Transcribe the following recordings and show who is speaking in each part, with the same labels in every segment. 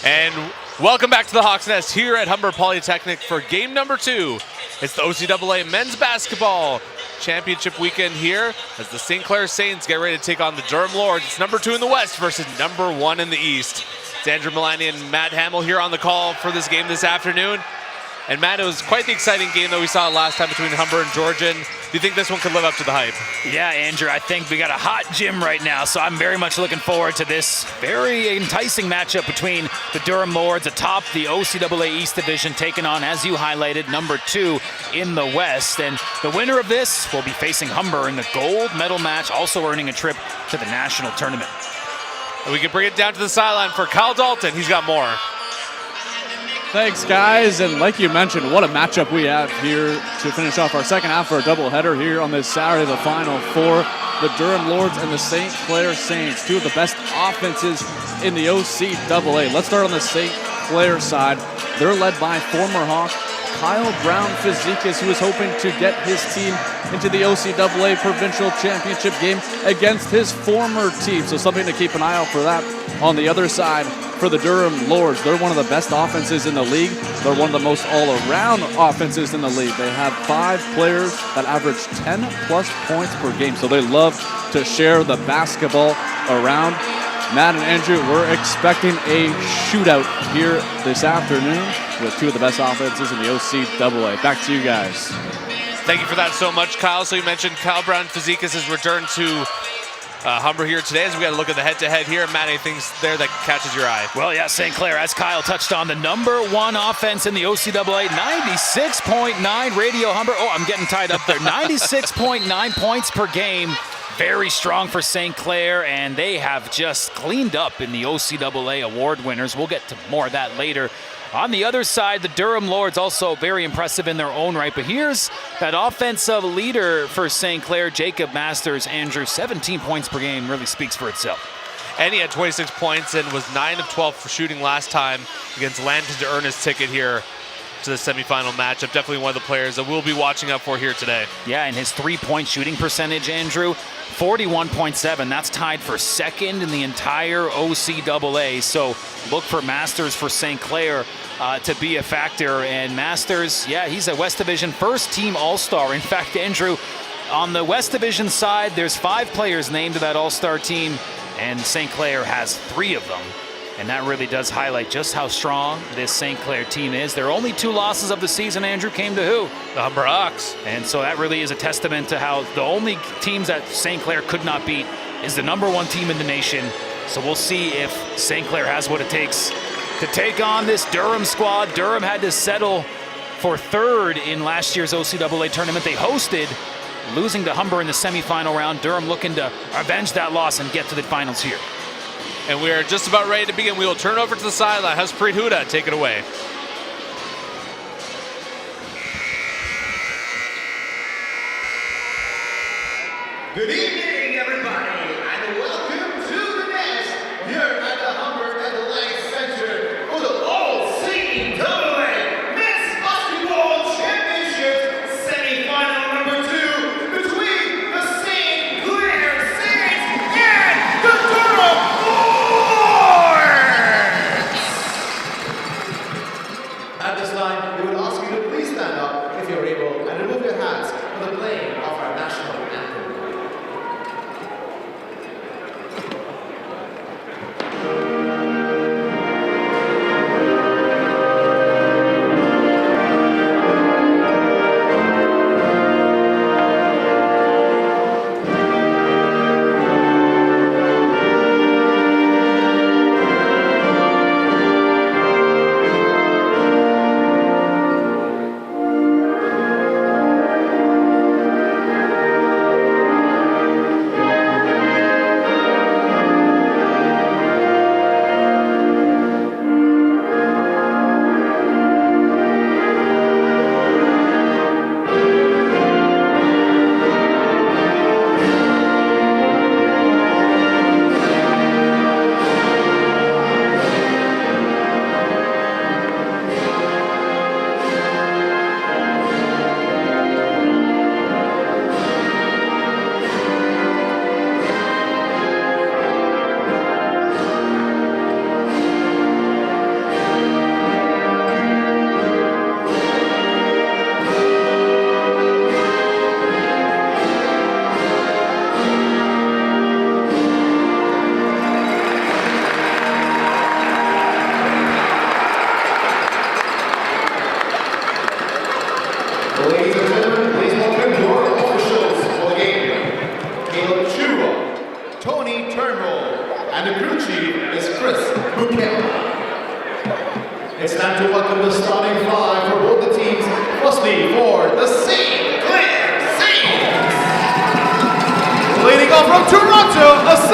Speaker 1: And welcome back to the Hawks Nest here at Humber Polytechnic for game number 2. It's the OCAA men's basketball championship weekend here as the St. Clair Saints get ready to take on the Durham Lords. It's number 2 in the West versus number 1 in the East. It's Andrew Milani and Matt Hamill here on the call for this game this afternoon. And Matt, it was quite the exciting game that we saw last time between Humber and Georgian. Do you think this one could live up to the hype? Yeah, Andrew, I think we got a hot gym right now, so I'm very much looking forward to this very enticing matchup between the Durham Lords atop the OCAA East Division, taking on, as you highlighted, number 2 in the West. And the winner of this will be facing Humber in the gold medal match, also earning a trip to the national tournament. And we can bring it down to the sideline for Kyle Dalton. He's got more.
Speaker 2: Thanks, guys, and like you mentioned, what a matchup we have here to finish off our second half for a doubleheader here on this Saturday, the Final Four. The Durham Lords and the St. Clair Saints, two of the best offenses in the OCAA. Let's start on the St. Clair side. They're led by former Hawk Kyle Brown-Fizikis, who is hoping to get his team into the OCAA Provincial Championship game against his former team, so something to keep an eye out for that. On the other side, for the Durham Lords, they're one of the best offenses in the league. They're one of the most all-around offenses in the league. They have 5 players that average 10-plus points per game, so they love to share the basketball around. Matt and Andrew, we're expecting a shootout here this afternoon with 2 of the best offenses in the OCAA. Back to you guys.
Speaker 1: Thank you for that so much, Kyle. So you mentioned Kyle Brown-Fizikis' return to Humber here today as we got to look at the head-to-head here. Matt, anything there that catches your eye?
Speaker 3: Well, yeah, St. Clair, as Kyle touched on, the number 1 offense in the OCAA, 96.9 Radio Humber. Oh, I'm getting tied up there. 96.9 points per game. Very strong for St. Clair, and they have just cleaned up in the OCAA award winners. We'll get to more of that later. On the other side, the Durham Lords also very impressive in their own right. But here's that offensive leader for St. Clair, Jacob Masters. Andrew, 17 points per game really speaks for itself.
Speaker 1: And he had 26 points and was 9 of 12 for shooting last time against Landon to earn his ticket here to the semifinal matchup. Definitely one of the players that we'll be watching out for here today.
Speaker 3: Yeah, and his 3-point shooting percentage, Andrew, 41.7. That's tied for second in the entire OCAA. So look for Masters for St. Clair to be a factor. And Masters, yeah, he's a West Division first-team All-Star. In fact, Andrew, on the West Division side, there's 5 players named to that All-Star team, and St. Clair has 3 of them. And that really does highlight just how strong this St. Clair team is. Their only 2 losses of the season, Andrew, came to who?
Speaker 1: The Humber Hawks.
Speaker 3: And so that really is a testament to how the only teams that St. Clair could not beat is the number 1 team in the nation. So we'll see if St. Clair has what it takes to take on this Durham squad. Durham had to settle for 3rd in last year's OCAA tournament. They hosted, losing to Humber in the semifinal round. Durham looking to avenge that loss and get to the finals here.
Speaker 1: And we are just about ready to begin. We will turn over to the sideline. Haspreet Huda, take it away.
Speaker 4: Good evening, everybody, and welcome to the nest here at the Humber Athletics Center for the OCAA Men's Basketball Championship semifinal number 2 between the St. Clair Saints and the Durham Lords. At this time, we would ask you to please stand up if you're able and remove your hats for the playing of our national anthem.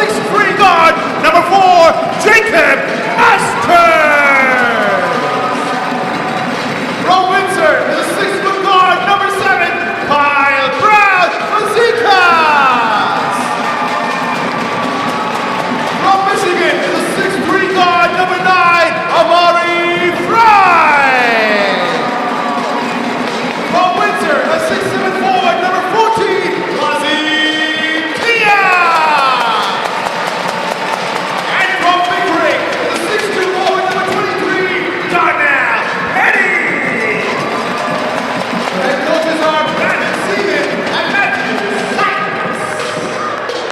Speaker 4: 6'3" guard, number 4, Jacob Masters. From Windsor is a 6' guard, number 7, Kyle Brown Fazekas. From Michigan is a 6'3" guard, number 9, Amari Fry. From Windsor, a 6'7" forward, number 14, Lazim Tia. And from Big Rig, the 6'2" forward, number 23, Darnell Eddie. The head coaches are Brandon Seaman and Matthew Sykes.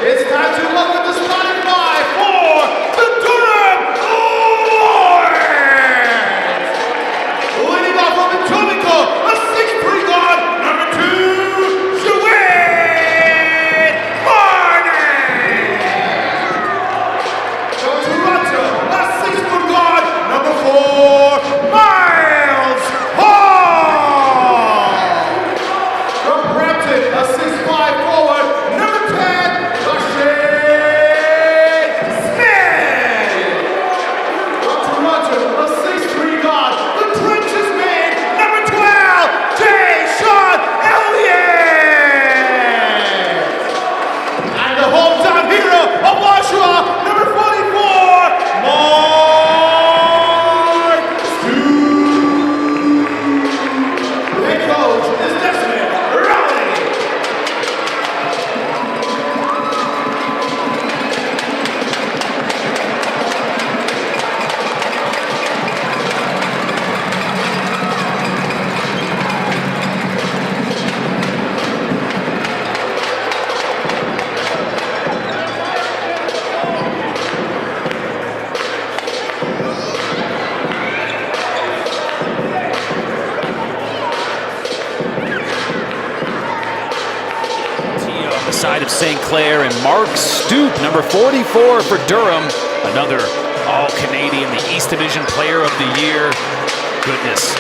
Speaker 4: It's time to look at the starting five for the Durham Lords. Leading off from Etobicoke, a 6'3" guard, number 2, Joanne Barney. From Toronto, a 6' guard, number 4, Miles Hall. From Brampton, a 6'5" forward, number 10, Rashid Smith. From Toronto, a 6'3" guard, the trenches man, number 12, Jay Sean Elliott. And the hometown hero of Oshawa, number 44, Mark Stu. The head coach is Desmond Rowley.
Speaker 3: Tia on the side of St. Clair, and Mark Stoop, number 44 for Durham. Another All-Canadian, the East Division Player of the Year. Goodness.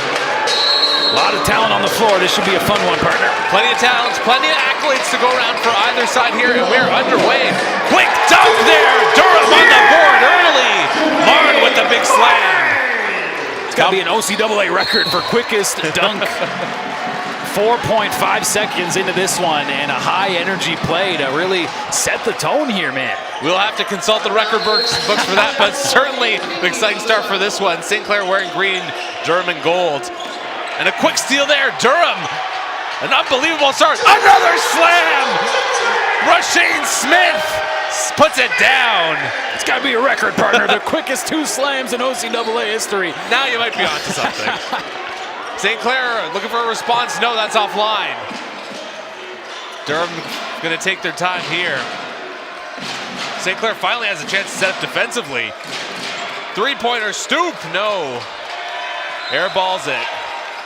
Speaker 3: A lot of talent on the floor. This should be a fun one, partner.
Speaker 1: Plenty of talents, plenty of accolades to go around for either side here, and we're underway. Quick dunk there. Durham on the board early. Marn with the big slam.
Speaker 3: It's got to be an OCAA record for quickest dunk. 4.5 seconds into this one, and a high-energy play to really set the tone here, man.
Speaker 1: We'll have to consult the record books for that, but certainly an exciting start for this one. St. Clair wearing green, Durham in gold. And a quick steal there, Durham. An unbelievable start. Another slam! Rasheen Smith puts it down.
Speaker 3: It's got to be a record, partner. The quickest 2 slams in OCAA history.
Speaker 1: Now you might be onto something. St. Clair looking for a response. No, that's offline. Durham going to take their time here. St. Clair finally has a chance to set up defensively. Three-pointer, Stoop, no. Airballs it.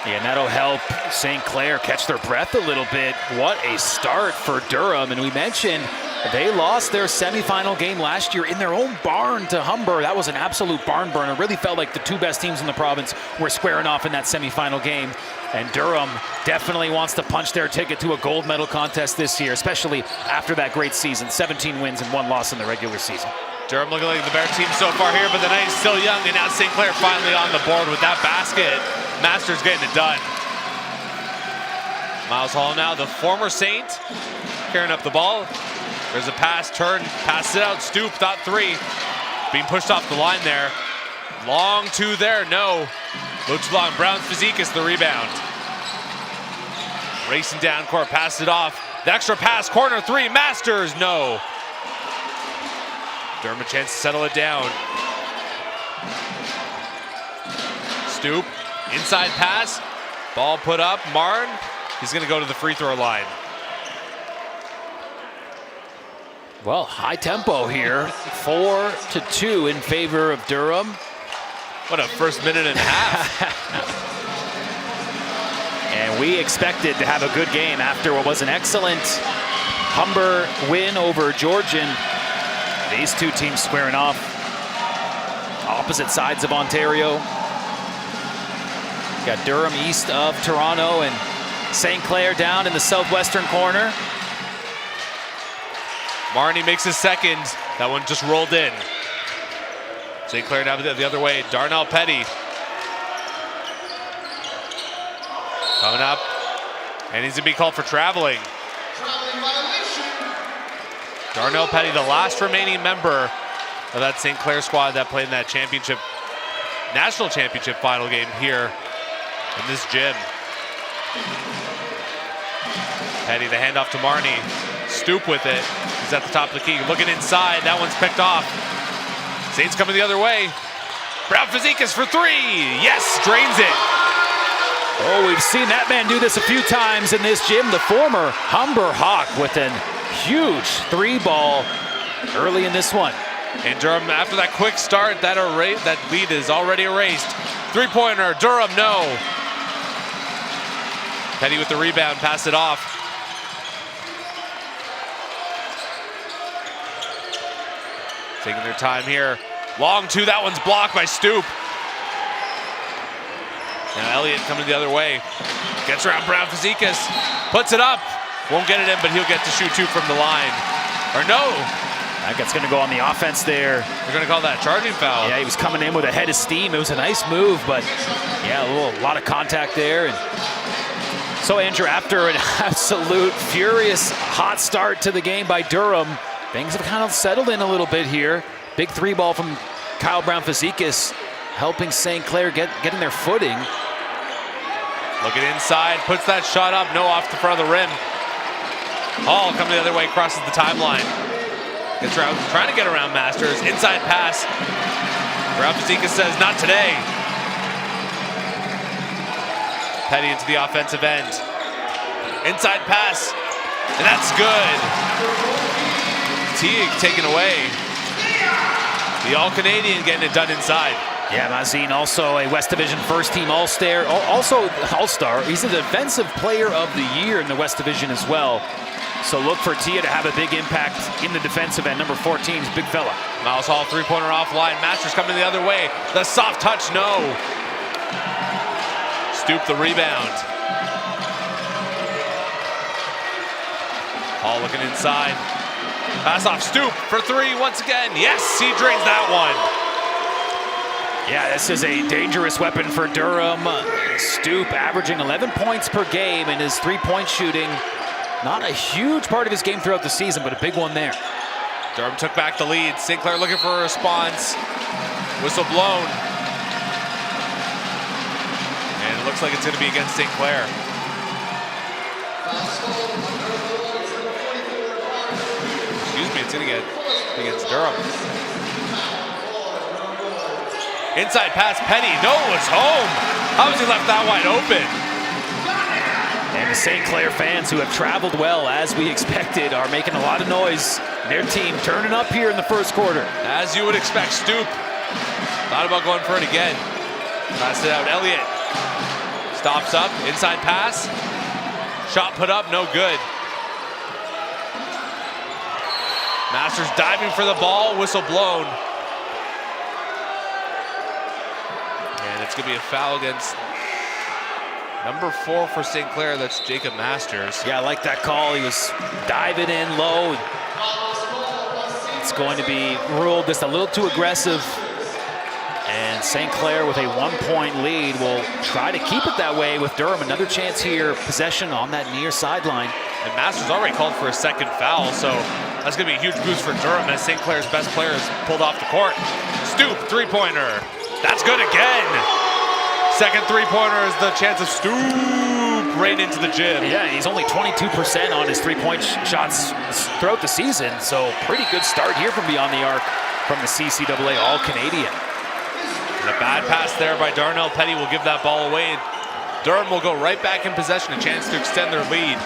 Speaker 3: Yeah, and that'll help St. Clair catch their breath a little bit. What a start for Durham. And we mentioned they lost their semifinal game last year in their own barn to Humber. That was an absolute barn burner. It really felt like the 2 best teams in the province were squaring off in that semifinal game. And Durham definitely wants to punch their ticket to a gold medal contest this year, especially after that great season. 17 wins and 1 loss in the regular season.
Speaker 1: Durham looking like the better team so far here, but the night is still young, and now St. Clair finally on the board with that basket. Masters getting it done. Miles Hall now, the former Saint, carrying up the ball. There's a pass, turn, pass it out, Stoop, thought 3. Being pushed off the line there. Long 2 there, no. Low too long, Brown's physique is the rebound. Racing down court, pass it off. The extra pass, corner 3, Masters, no. Durham a chance to settle it down. Stoop, inside pass, ball put up, Marn, he's gonna go to the free throw line.
Speaker 3: Well, high tempo here, 4-2 in favor of Durham.
Speaker 1: What a first minute and a half.
Speaker 3: And we expected to have a good game after what was an excellent Humber win over Georgian. These 2 teams squaring off. Opposite sides of Ontario. Got Durham east of Toronto and St. Clair down in the southwestern corner.
Speaker 1: Marnie makes his second. That one just rolled in. St. Clair now the other way. Darnell Petty. Coming up. And he's going to be called for traveling. Darnell Petty, the last remaining member of that St. Clair squad that played in that championship, national championship final game here in this gym. Petty, the handoff to Marnie. Stoop with it. He's at the top of the key. Looking inside. That one's picked off. Saints coming the other way. Brown Fazekas for three. Yes, drains it.
Speaker 3: Oh, we've seen that man do this a few times in this gym. The former Humber Hawk with a huge three ball early in this one.
Speaker 1: And Durham, after that quick start, that lead is already erased. Three-pointer, Durham, no. Petty with the rebound, pass it off. Taking their time here. Long two, that one's blocked by Stoop. Now Elliott coming the other way. Gets around Brown Fazekas, puts it up. Won't get it in, but he'll get to shoot two from the line. Or no.
Speaker 3: That's going to go on the offense there.
Speaker 1: They're going to call that charging foul.
Speaker 3: Yeah, he was coming in with a head of steam. It was a nice move, but yeah, a lot of contact there. And so, Andrew, after an absolute furious hot start to the game by Durham, things have kind of settled in a little bit here. Big three ball from Kyle Brown Fazekas, helping St. Clair getting their footing.
Speaker 1: Looking inside, puts that shot up, no off the front of the rim. Hall coming the other way, crosses the timeline. Gets around, trying to get around Masters. Inside pass. Brown Fazekas says, not today. Petty into the offensive end. Inside pass, and that's good. Teague taken away. The All-Canadian getting it done inside.
Speaker 3: Yeah, Mazin, also a West Division first team All-Star. Also All-Star. He's the defensive player of the year in the West Division as well. So look for Tia to have a big impact in the defensive end. Number 14 is big fella.
Speaker 1: Miles Hall, three-pointer offline. Masters coming the other way. The soft touch, no. Stoop the rebound. Hall looking inside. Pass off Stoop for three once again. Yes, he drains that one.
Speaker 3: Yeah, this is a dangerous weapon for Durham. Stoop averaging 11 points per game in his three-point shooting. Not a huge part of his game throughout the season, but a big one there.
Speaker 1: Durham took back the lead. St. Clair looking for a response. Whistle blown. And it looks like it's going to be against St. Clair. Excuse me, it's going to get against Durham. Inside pass, Petty. No, it's home. How has he left that wide open?
Speaker 3: And the St. Clair fans, who have traveled well as we expected, are making a lot of noise. Their team turning up here in the first quarter.
Speaker 1: As you would expect, Stoop thought about going for it again. Pass it out, Elliott. Stops up, inside pass. Shot put up, no good. Masters diving for the ball, whistle blown. And it's going to be a foul against number 4 for St. Clair. That's Jacob Masters.
Speaker 3: Yeah, I like that call. He was diving in low. It's going to be ruled just a little too aggressive. And St. Clair with a 1-point lead will try to keep it that way with Durham. Another chance here, possession on that near sideline.
Speaker 1: And Masters already called for a second foul, so that's going to be a huge boost for Durham as St. Clair's best player is pulled off the court. Stoop, three-pointer. That's good again. Second three-pointer is the chance of Stoop right into the gym.
Speaker 3: Yeah, he's only 22% on his three-point shots throughout the season, so pretty good start here from beyond the arc from the CCAA All-Canadian.
Speaker 1: And a bad pass there by Darnell Petty will give that ball away. Durham will go right back in possession, a chance to extend their lead.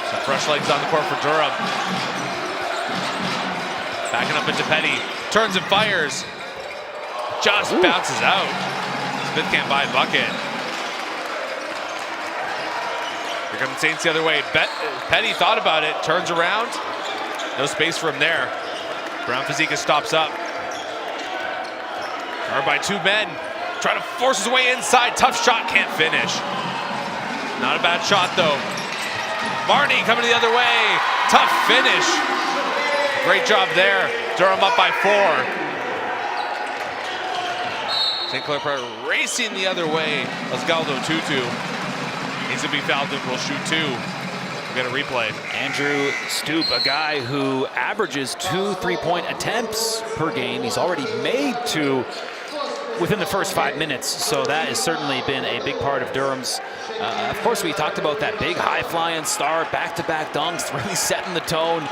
Speaker 1: Some fresh legs on the court for Durham. Backing up into Petty. Turns and fires. Just bounces out. Smith can't buy a bucket. Here comes Saints the other way. Petty thought about it. Turns around. No space for him there. Brown Fazekas stops up. Guarded by two men. Trying to force his way inside. Tough shot, can't finish. Not a bad shot though. Marnie coming the other way. Tough finish. Great job there. Durham up by 4. St. Clair Prep racing the other way. Osvaldo Tutu. He's going to be fouled and will shoot 2. We'll get a replay.
Speaker 3: Andrew Stoop, a guy who averages 2 3-point attempts per game. He's already made 2 within the first 5 minutes, so that has certainly been a big part of Durham's. Of course, we talked about that big high-flying start, back-to-back dunks, really setting the tone.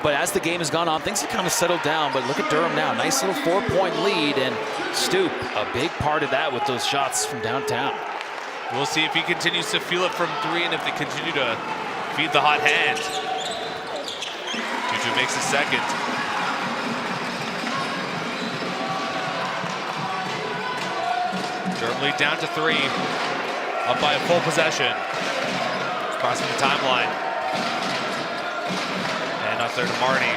Speaker 3: But as the game has gone on, things have kind of settled down. But look at Durham now, nice little 4-point lead, and Stoop, a big part of that with those shots from downtown.
Speaker 1: We'll see if he continues to feel it from 3 and if they continue to feed the hot hand. Tutu makes a second. Durham lead down to 3. Up by a full possession. Crossing the timeline. And up there to Marnie.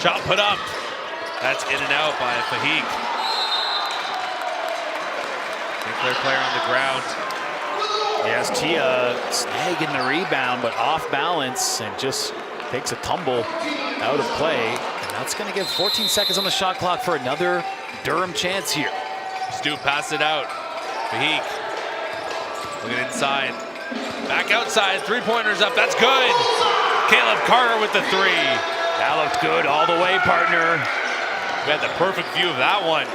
Speaker 1: Shot put up. That's in and out by Fahik. St. Clair player on the ground.
Speaker 3: Yes, Tia snagging the rebound, but off balance and just takes a tumble out of play. And that's going to give 14 seconds on the shot clock for another Durham chance here.
Speaker 1: Stoop passed it out. Fahik. Looking inside. Back outside. 3-pointers up. That's good. Caleb Carter with the 3.
Speaker 3: That looked good all the way, partner.
Speaker 1: We had the perfect view of that one.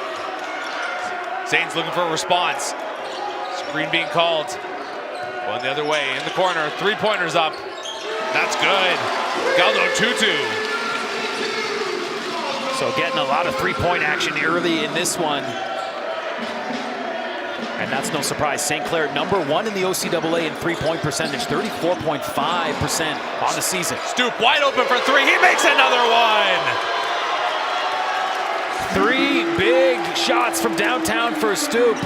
Speaker 1: Saints looking for a response. Screen being called. Going the other way in the corner. 3-pointers up. That's good. Galdo Tutu.
Speaker 3: So getting a lot of 3-point action early in this one. And that's no surprise. St. Clair #1 in the OCAA in 3-point percentage, 34.5% on the season.
Speaker 1: Stoop wide open for 3. He makes another one.
Speaker 3: 3 big shots from downtown for Stoop.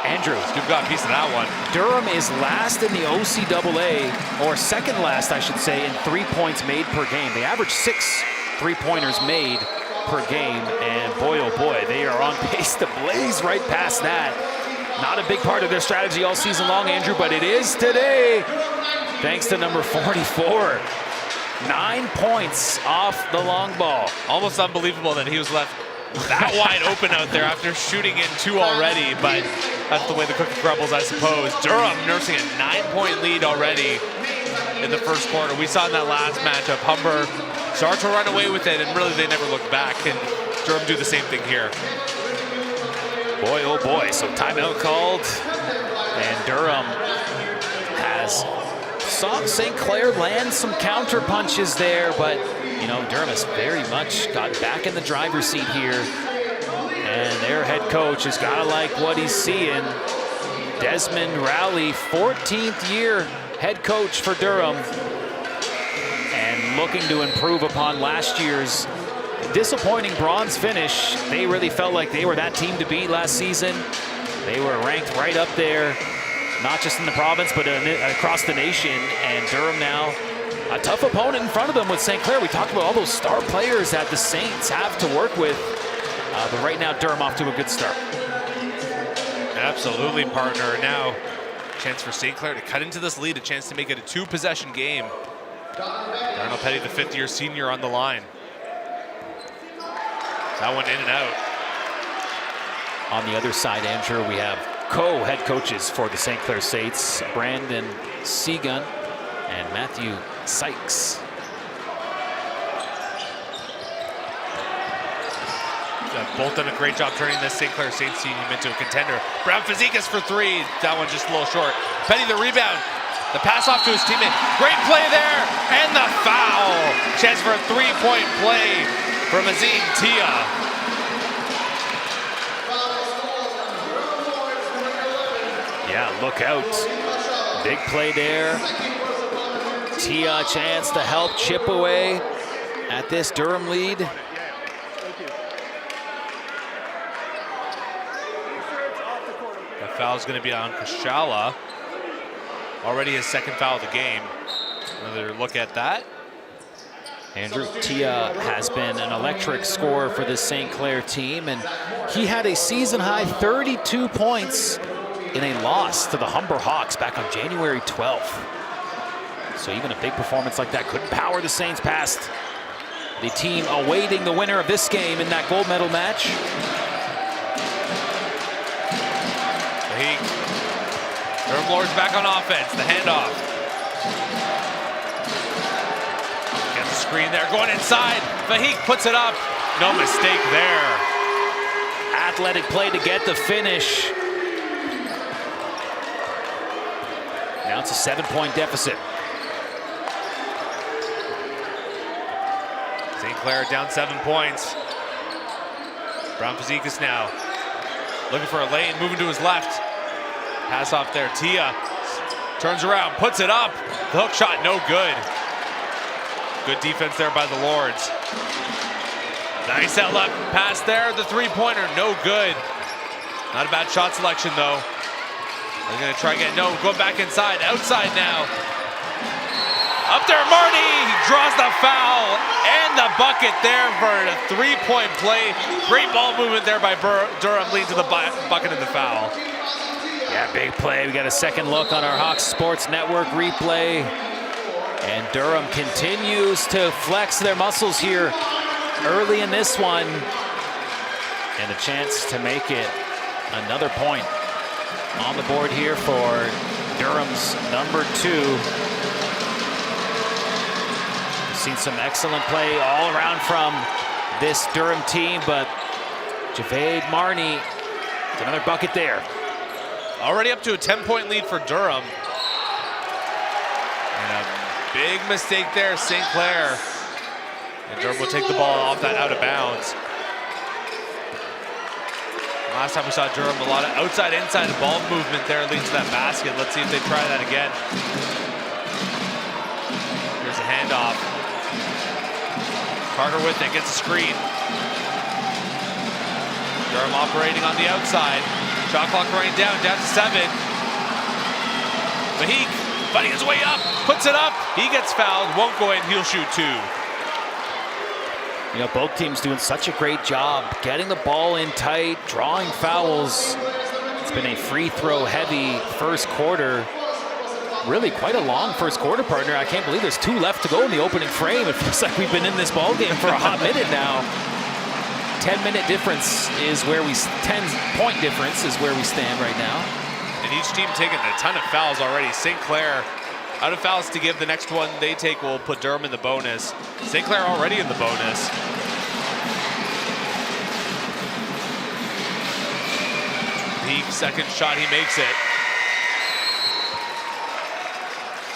Speaker 3: Andrew.
Speaker 1: Stoop got a piece of that one.
Speaker 3: Durham is last in the OCAA, or second last, I should say, in 3 points made per game. They average 6 3-pointers made per game, and boy, oh boy, they are on pace to blaze right past that. Not a big part of their strategy all season long, Andrew, but it is today, thanks to number 44. 9 points off the long ball.
Speaker 1: Almost unbelievable that he was left that wide open out there after shooting in 2 already, but that's the way the cookie crumbles, I suppose. Durham nursing a 9-point lead already in the first quarter. We saw in that last matchup, Humber started to run away with it, and really they never looked back, and Durham do the same thing here.
Speaker 3: Boy, oh boy, so timeout called, and Durham saw St. Clair land some counter punches there, but you know, Durham has very much got back in the driver's seat here, and their head coach has got to like what he's seeing. Desmond Rowley, 14th year head coach for Durham, and looking to improve upon last year's disappointing bronze finish. They really felt like they were that team to beat last season. They were ranked right up there, not just in the province, but across the nation. And Durham now a tough opponent in front of them with St. Clair. We talked about all those star players that the Saints have to work with, but right now Durham off to a good start.
Speaker 1: Absolutely, partner. Now, chance for St. Clair to cut into this lead, a chance to make it a 2-possession game. Darnell Petty, the 5th-year senior, on the line. That one in and out.
Speaker 3: On the other side, Andrew, we have co-head coaches for the St. Clair Saints, Brandon Seagun and Matthew Sykes.
Speaker 1: Both done a great job turning this St. Clair Saints team into a contender. Brown Fazekas for 3. That one just a little short. Petty the rebound. The pass off to his teammate. Great play there. And the foul. Chance for a 3-point play from Azim Tia.
Speaker 3: Yeah, look out. Big play there. Tia, chance to help chip away at this Durham lead.
Speaker 1: The foul's going to be on Kashala. Already his 2nd foul of the game. Another look at that.
Speaker 3: Andrew, Tia has been an electric scorer for this St. Clair team, and he had a season-high 32 points in a loss to the Humber Hawks back on January 12th. So even a big performance like that couldn't power the Saints past the team awaiting the winner of this game in that gold medal match.
Speaker 1: Durham Lords back on offense, the handoff. Gets the screen there, going inside. Vahik puts it up. No mistake there.
Speaker 3: Athletic play to get the finish. Now it's a 7-point deficit.
Speaker 1: St. Clair down 7 points. Brown Fazekas now looking for a lane, moving to his left. Pass off there, Tia turns around, puts it up. The hook shot, no good. Good defense there by the Lords. Nice outlet pass there, the three-pointer, no good. Not a bad shot selection though. They're gonna try again, no, go back inside, outside now. Up there, Marty, he draws the foul and the bucket there for a three-point play. Great ball movement there by Durham, leading to the bucket and the foul.
Speaker 3: Yeah, big play. We got a second look on our Hawks Sports Network replay. And Durham continues to flex their muscles here early in this one. And a chance to make it another point on the board here for Durham's number 2. We've seen some excellent play all around from this Durham team, but Javade Marnie, another bucket there.
Speaker 1: Already up to a 10-point lead for Durham. And a big mistake there, St. Clair. And Durham will take the ball off that out of bounds. Last time we saw Durham, a lot of outside-inside ball movement there leads to that basket. Let's see if they try that again. Here's a handoff. Carter with it, gets a screen. Durham operating on the outside. Shot clock running down to 7. Vahik fighting his way up, puts it up. He gets fouled, won't go in, he'll shoot 2.
Speaker 3: You know, both teams doing such a great job getting the ball in tight, drawing fouls. It's been a free throw heavy first quarter. Really quite a long first quarter, partner. I can't believe there's 2 left to go in the opening frame. It feels like we've been in this ball game for a hot minute now. 10-minute difference is where 10-point difference is where we stand right now.
Speaker 1: And each team taking a ton of fouls already. St. Clair out of fouls to give. The next one they take will put Durham in the bonus. St. Clair already in the bonus. Peak, second shot, he makes it.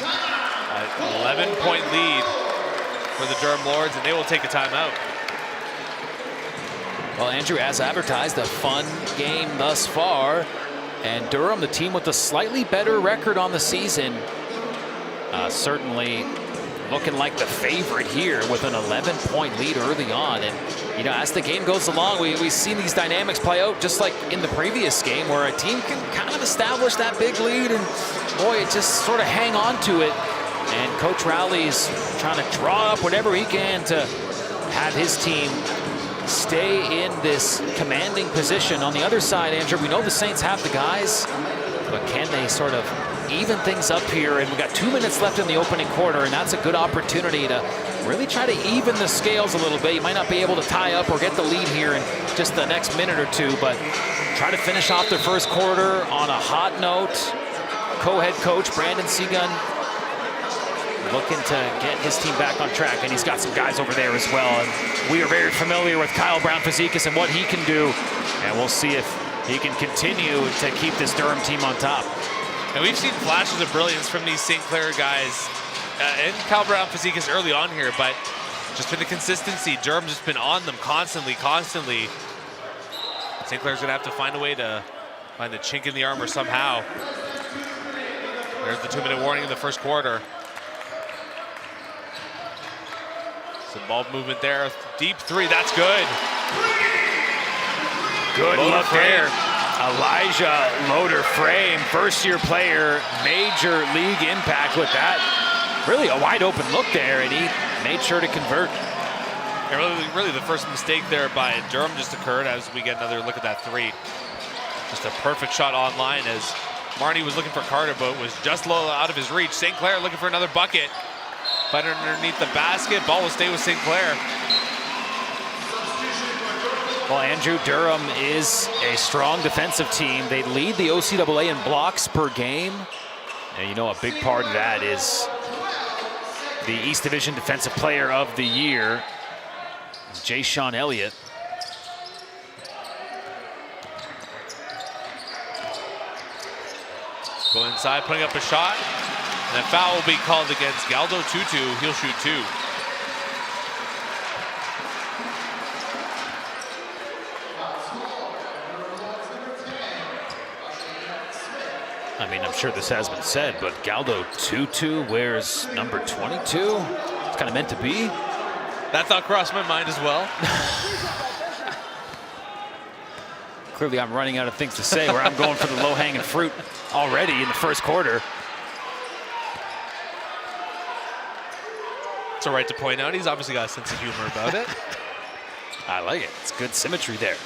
Speaker 1: An 11-point lead for the Durham Lords, and they will take a timeout.
Speaker 3: Well, Andrew, as advertised, a fun game thus far. And Durham, the team with a slightly better record on the season, certainly looking like the favorite here with an 11-point lead early on. And, you know, as the game goes along, we've seen these dynamics play out just like in the previous game where a team can kind of establish that big lead and, boy, it just sort of hang on to it. And Coach Rowley's trying to draw up whatever he can to have his team stay in this commanding position. On the other side, Andrew, we know the Saints have the guys, but can they sort of even things up here? And we've got 2 minutes left in the opening quarter, and that's a good opportunity to really try to even the scales a little bit. You might not be able to tie up or get the lead here in just the next minute or 2, but try to finish off the first quarter on a hot note. Co-head coach Brandon Seagun looking to get his team back on track, and he's got some guys over there as well. And we are very familiar with Kyle Brown Fazekas and what he can do, and we'll see if he can continue to keep this Durham team on top.
Speaker 1: And we've seen flashes of brilliance from these St. Clair guys and Kyle Brown Fazekas early on here, but just been the consistency. Durham's just been on them constantly. St. Clair's gonna have to find a way to find the chink in the armor somehow. There's the 2-minute warning in the first quarter. Some ball movement there. Deep 3, that's good.
Speaker 3: Good look there. Elijah Loader Frame, first-year player, major league impact with that. Really a wide open look there, and he made sure to convert.
Speaker 1: Yeah, really the first mistake there by Durham just occurred as we get another look at that three. Just a perfect shot online as Marnie was looking for Carter, but was just low out of his reach. St. Clair looking for another bucket. But underneath the basket, ball will stay with St. Clair.
Speaker 3: Well, Andrew, Durham is a strong defensive team. They lead the OCAA in blocks per game. And you know, a big part of that is the East Division Defensive Player of the Year, Jay Sean Elliott.
Speaker 1: Go inside, putting up a shot. And a foul will be called against Galdo Tutu. He'll shoot two.
Speaker 3: I mean, I'm sure this has been said, but Galdo Tutu wears number 22. It's kind of meant to be.
Speaker 1: That thought crossed my mind as well.
Speaker 3: Clearly, I'm running out of things to say where I'm going for the low-hanging fruit already in the first quarter.
Speaker 1: It's all right to point out. He's obviously got a sense of humor about it.
Speaker 3: I like it. It's good symmetry there.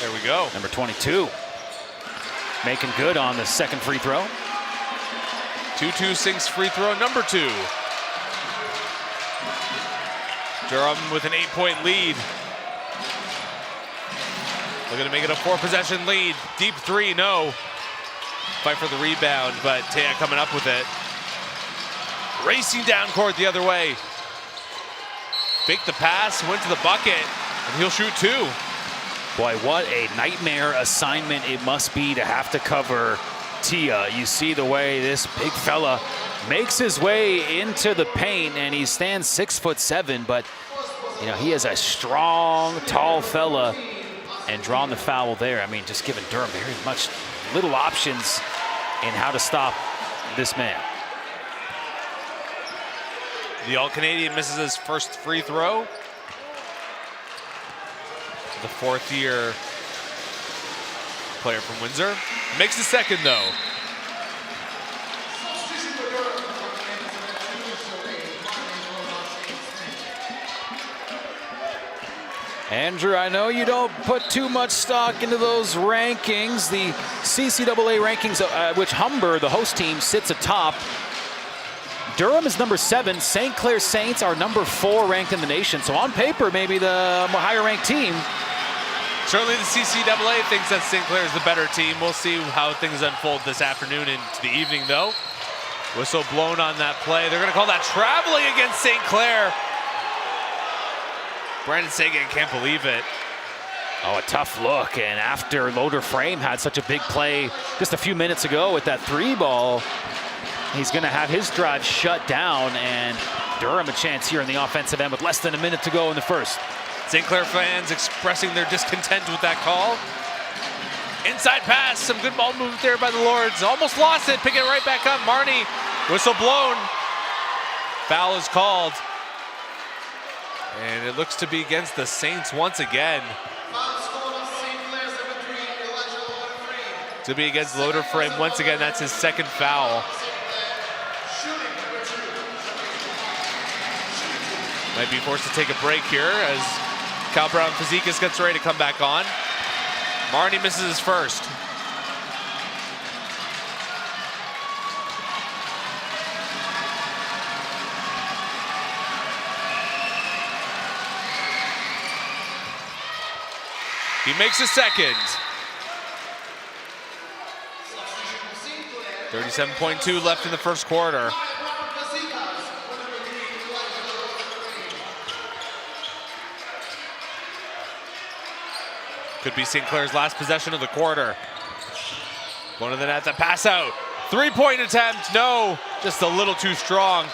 Speaker 1: There we go.
Speaker 3: Number 22. Making good on the second free throw.
Speaker 1: Tutu sinks free throw number 2. Durham with an 8-point lead. Looking to make it a 4-possession lead. Deep three, no. Fight for the rebound, but Taya coming up with it. Racing down court the other way. Fake the pass, went to the bucket, and he'll shoot 2.
Speaker 3: Boy, what a nightmare assignment it must be to have to cover Tia. You see the way this big fella makes his way into the paint, and he stands 6'7", but you know, he is a strong, tall fella, and drawing the foul there. I mean, just giving Durham very much little options in how to stop this man.
Speaker 1: The All-Canadian misses his first free throw. The 4th-year player from Windsor. Makes the second, though.
Speaker 3: Andrew, I know you don't put too much stock into those rankings. The CCAA rankings, which Humber, the host team, sits atop. Durham is number 7. St. Clair Saints are number 4 ranked in the nation. So on paper, maybe the more higher ranked team.
Speaker 1: Certainly the CCAA thinks that St. Clair is the better team. We'll see how things unfold this afternoon into the evening, though. Whistle blown on that play. They're going to call that traveling against St. Clair. Brandon Sagan can't believe it.
Speaker 3: Oh, a tough look. And after Loader Frame had such a big play just a few minutes ago with that 3-ball, he's going to have his drive shut down, and Durham a chance here in the offensive end with less than a minute to go in the first.
Speaker 1: St. Clair fans expressing their discontent with that call. Inside pass, some good ball movement there by the Lords. Almost lost it, picking it right back up. Marnie, whistle blown. Foul is called. And it looks to be against the Saints once again. To be against Loader Frame once again, that's his second foul. Might be forced to take a break here as Cal Brown Fazekas gets ready to come back on. Marnie misses his first. He makes a second. 37.2 left in the first quarter. Could be St. Clair's last possession of the quarter. Going to the net, the pass out. 3-point attempt, no, just a little too strong.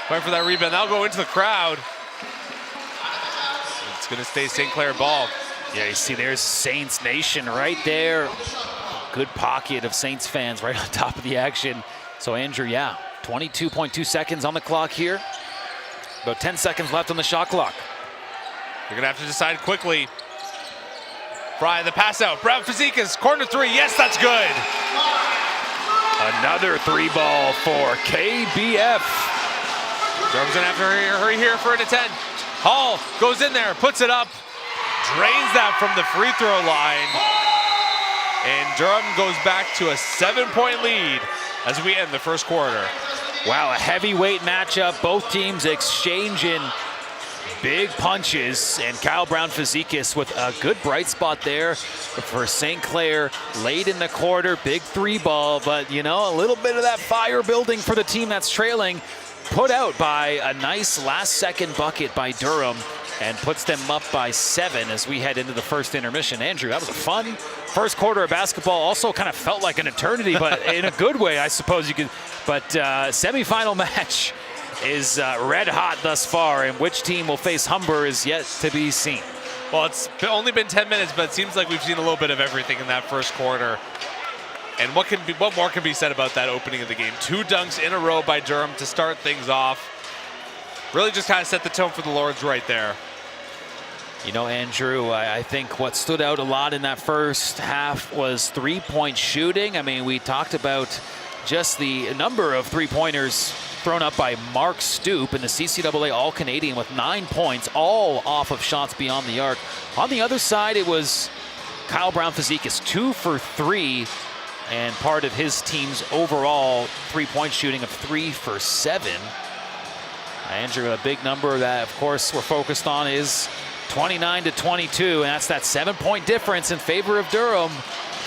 Speaker 1: Going for that rebound, that'll go into the crowd. It's gonna stay St. Clair ball.
Speaker 3: Yeah, you see there's Saints Nation right there. Good pocket of Saints fans right on top of the action. So Andrew, yeah, 22.2 seconds on the clock here. About 10 seconds left on the shot clock.
Speaker 1: You're gonna have to decide quickly. Fry, the pass out. Brown Fazekas, corner 3. Yes, that's good.
Speaker 3: Another 3-ball for KBF.
Speaker 1: Durham's gonna have to hurry here for an attempt. Hall goes in there, puts it up, drains that from the free throw line. And Durham goes back to a 7-point lead as we end the first quarter.
Speaker 3: Wow, a heavyweight matchup. Both teams exchanging big punches, and Kyle Brown-Fazikis with a good bright spot there for St. Clair late in the quarter. Big 3-ball, but you know, a little bit of that fire building for the team that's trailing. Put out by a nice last-second bucket by Durham, and puts them up by 7 as we head into the first intermission. Andrew, that was a fun first quarter of basketball. Also kind of felt like an eternity, but in a good way, I suppose you could. But semifinal match is red hot thus far, and which team will face Humber is yet to be seen.
Speaker 1: Well, it's only been 10 minutes, but it seems like we've seen a little bit of everything in that first quarter. And what more can be said about that opening of the game? 2 dunks in a row by Durham to start things off. Really just kind of set the tone for the Lords right there.
Speaker 3: You know, Andrew, I think what stood out a lot in that first half was 3-point shooting. I mean, we talked about just the number of 3-pointers thrown up by Mark Stoop in the CCAA All-Canadian with 9 points, all off of shots beyond the arc. On the other side, it was Kyle Brown-Fazikis, 2 for 3, and part of his team's overall 3-point shooting of 3 for 7. Andrew, a big number that, of course, we're focused on is 29-22, and that's that 7-point difference in favor of Durham.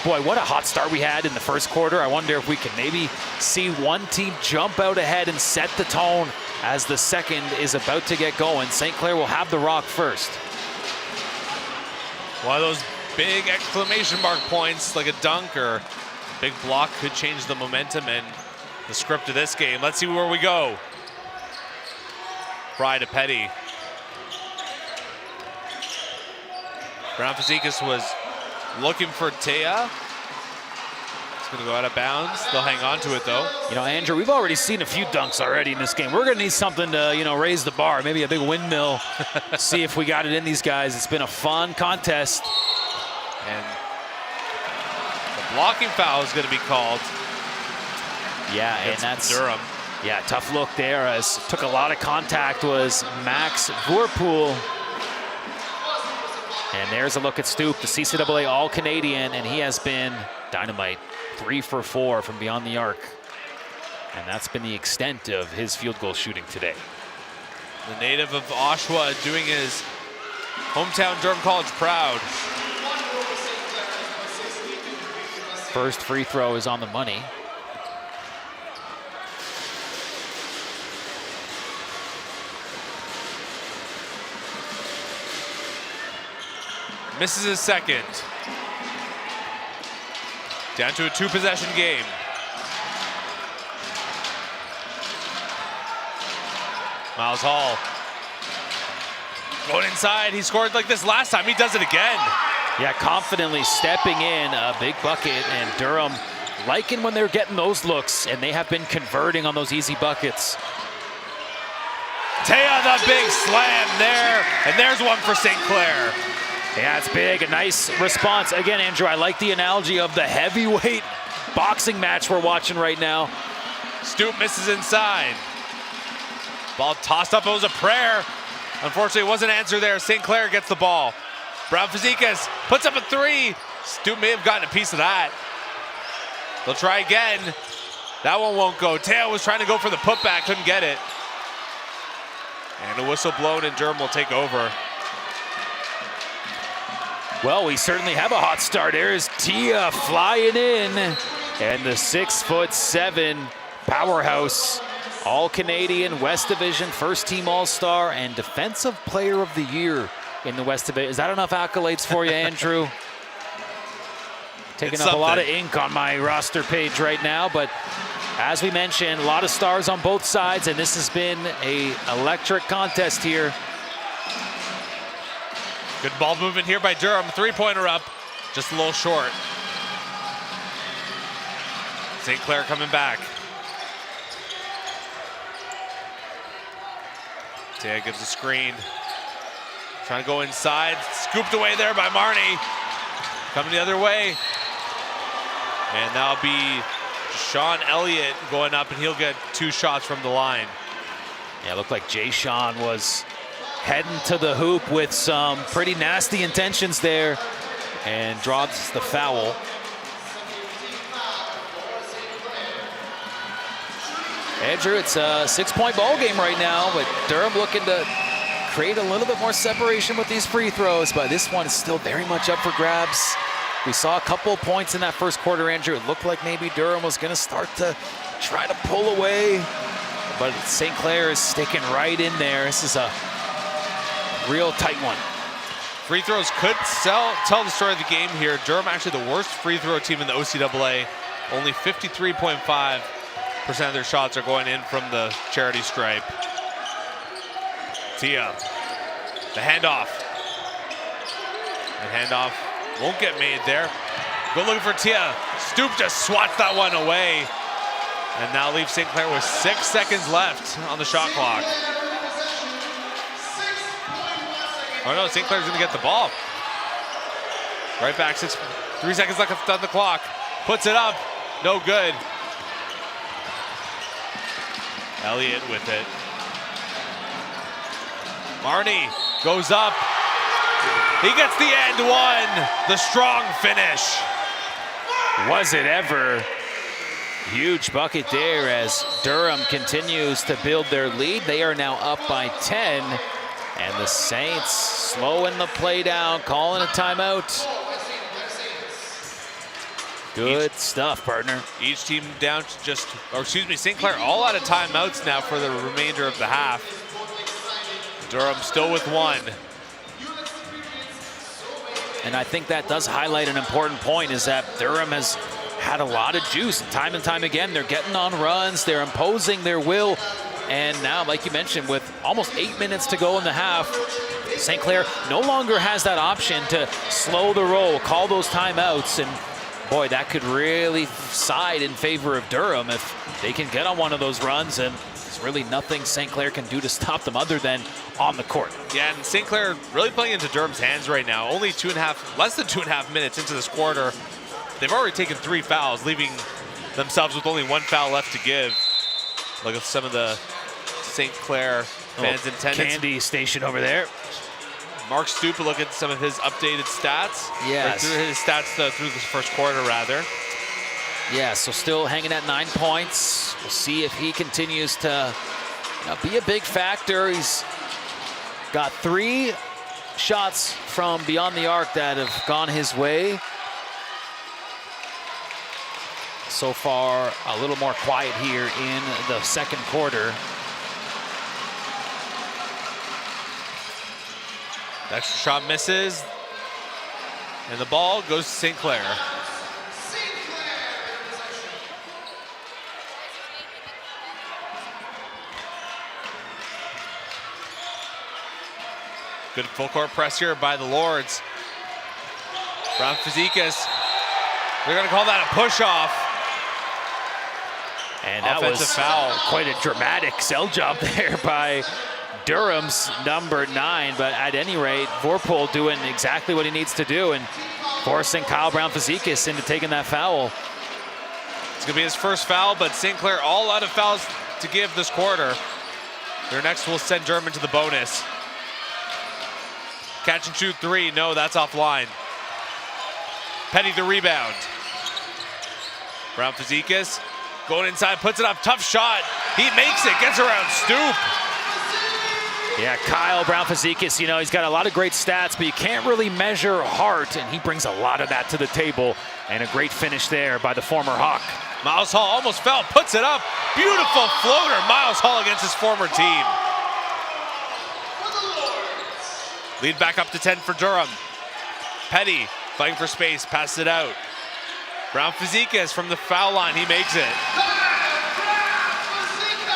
Speaker 3: Boy, what a hot start we had in the first quarter. I wonder if we can maybe see one team jump out ahead and set the tone as the second is about to get going. St. Clair will have the rock first.
Speaker 1: One of those big exclamation mark points, like a dunk or a big block, could change the momentum and the script of this game. Let's see where we go. Fry to Petty. Brown-Fazikis was looking for Taya. It's going to go out of bounds. They'll hang on to it, though.
Speaker 3: You know, Andrew, we've already seen a few dunks already in this game. We're going to need something to, you know, raise the bar. Maybe a big windmill. See if we got it in these guys. It's been a fun contest.
Speaker 1: And the blocking foul is going to be called.
Speaker 3: Yeah, and that's
Speaker 1: Durham.
Speaker 3: Yeah, tough look there. As took a lot of contact was Max Voorpool. And there's a look at Stoop, the CCAA All-Canadian, and he has been dynamite. 3 for 4 from beyond the arc. And that's been the extent of his field goal shooting today.
Speaker 1: The native of Oshawa doing his hometown Durham College proud.
Speaker 3: First free throw is on the money.
Speaker 1: Misses his second. Down to a 2-possession game. Miles Hall. Going inside. He scored like this last time. He does it again.
Speaker 3: Yeah, confidently stepping in a big bucket, and Durham liking when they're getting those looks, and they have been converting on those easy buckets.
Speaker 1: Taya, the big slam there. And there's one for St. Clair.
Speaker 3: Yeah, it's big. A nice response. Again, Andrew, I like the analogy of the heavyweight boxing match we're watching right now.
Speaker 1: Stoop misses inside. Ball tossed up. It was a prayer. Unfortunately, it wasn't answered there. St. Clair gets the ball. Brown-Fazikis puts up a 3. Stoop may have gotten a piece of that. They'll try again. That one won't go. Teo was trying to go for the putback, couldn't get it. And a whistle blown, and Durham will take over.
Speaker 3: Well, we certainly have a hot start. There's Tia flying in. And the 6'7" powerhouse, All-Canadian, West Division, first-team All-Star, and Defensive Player of the Year in the West Division. Is that enough accolades for you, Andrew? Taking up a lot of ink on my roster page right now, but as we mentioned, a lot of stars on both sides, and this has been an electric contest here.
Speaker 1: Good ball movement here by Durham. 3-pointer up, just a little short. St. Clair coming back. Taya gives a screen. Trying to go inside. Scooped away there by Marnie. Coming the other way. And that'll be Sean Elliott going up, and he'll get 2 shots from the line.
Speaker 3: Yeah, it looked like Jay Sean was heading to the hoop with some pretty nasty intentions there and drops the foul. Andrew, it's a 6-point ball game right now, but Durham looking to create a little bit more separation with these free throws, but this one is still very much up for grabs. We saw a couple of points in that first quarter, Andrew. It looked like maybe Durham was going to start to try to pull away, but St. Clair is sticking right in there. This is a real tight one.
Speaker 1: Free throws could tell the story of the game here. Durham actually the worst free throw team in the OCAA. Only 53.5% of their shots are going in from the charity stripe. Tia, the handoff. The handoff won't get made there. Go looking for Tia. Stoop just swats that one away. And now leaves St. Clair with 6 seconds left on the shot clock. Oh no, St. Clair's gonna get the ball. Right back, 3 seconds left on the clock. Puts it up, no good. Elliott with it. Marnie goes up. He gets the end one. The strong finish.
Speaker 3: Was it ever? Huge bucket there as Durham continues to build their lead. They are now up by 10. And the Saints slowing the play down, calling a timeout. Good stuff, partner.
Speaker 1: Each team down to just, or excuse me, St. Clair all out of timeouts now for the remainder of the half. Durham still with one.
Speaker 3: And I think that does highlight an important point, is that Durham has had a lot of juice. Time and time again, they're getting on runs, they're imposing their will. And now, like you mentioned, with almost 8 minutes to go in the half, St. Clair no longer has that option to slow the roll, call those timeouts, and boy, that could really side in favor of Durham if they can get on one of those runs, and there's really nothing St. Clair can do to stop them other than on the court.
Speaker 1: Yeah, and St. Clair really playing into Durham's hands right now. Only less than 2.5 minutes into this quarter. They've already taken 3 fouls, leaving themselves with only 1 foul left to give. Look at some of the St. Clair fans in attendance.
Speaker 3: Candy station over there.
Speaker 1: Mark Stoop, look at some of his updated stats.
Speaker 3: Yes.
Speaker 1: Or through his stats through this first quarter, rather.
Speaker 3: Yeah, so still hanging at 9 points. We'll see if he continues to be a big factor. He's got 3 shots from beyond the arc that have gone his way. So far, a little more quiet here in the second quarter.
Speaker 1: The extra shot misses, and the ball goes to St. Clair. Good full court press here by the Lords. Brown Fizikis, they're gonna call that a push-off.
Speaker 3: And that
Speaker 1: Offensive
Speaker 3: was
Speaker 1: foul.
Speaker 3: quite a dramatic sell job there by Durham's number 9, but at any rate, Vorpol doing exactly what he needs to do and forcing Kyle Brown Fizikis into taking that foul.
Speaker 1: It's gonna be his first foul, but St. Clair all out of fouls to give this quarter. Their next will send Durham into the bonus. Catch and shoot 3, no, that's offline. Petty the rebound. Brown Fizikis going inside, puts it up, tough shot. He makes it, gets around Stoop.
Speaker 3: Yeah, Kyle Brown Fizikis, he's got a lot of great stats, but you can't really measure heart, and he brings a lot of that to the table. And a great finish there by the former Hawk.
Speaker 1: Miles Hall almost fell, puts it up. Beautiful floater, Miles Hall against his former team. Lead back up to 10 for Durham. Petty fighting for space, passes it out. Brown Fizikis from the foul line, he makes it.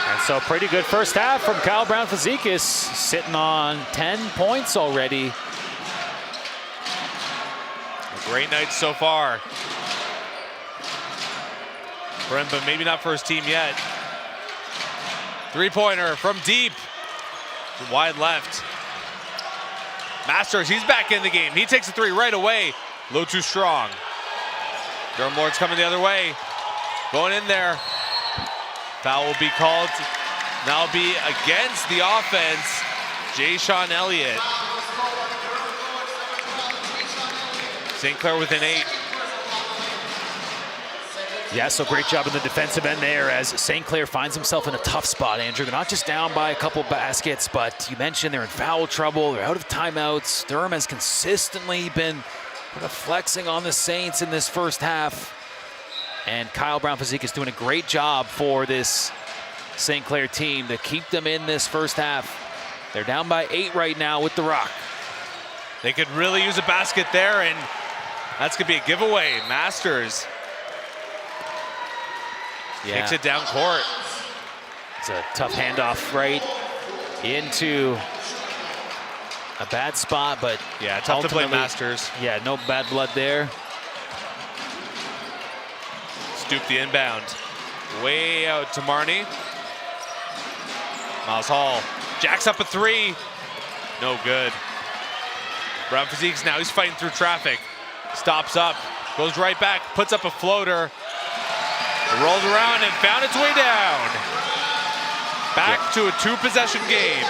Speaker 3: And so pretty good first half from Kyle Brown Fizikis, sitting on 10 points already.
Speaker 1: A great night so far for him, but maybe not for his team yet. 3-pointer from deep, wide left. Masters, he's back in the game. He takes a 3 right away. Low too strong. Durham Lords coming the other way. Going in there. Foul will be called. Now be against the offense, Jay-Sean Elliott. St. Clair with an 8.
Speaker 3: Yeah, so great job in the defensive end there as St. Clair finds himself in a tough spot, Andrew. They're not just down by a couple baskets, but you mentioned they're in foul trouble. They're out of timeouts. Durham has consistently been flexing on the Saints in this first half. And Kyle Brown-Physique is doing a great job for this St. Clair team to keep them in this first half. They're down by 8 right now with the rock.
Speaker 1: They could really use a basket there, and that's going to be a giveaway. Masters takes it down court.
Speaker 3: It's a tough handoff right into a bad spot, but
Speaker 1: yeah, tough to play Masters.
Speaker 3: Yeah, no bad blood there.
Speaker 1: Stoop the inbound. Way out to Marnie. Miles Hall jacks up a 3. No good. Brown-Physique's now, he's fighting through traffic. Stops up, goes right back, puts up a floater. It rolled around and found its way down. Back to a 2-possession game.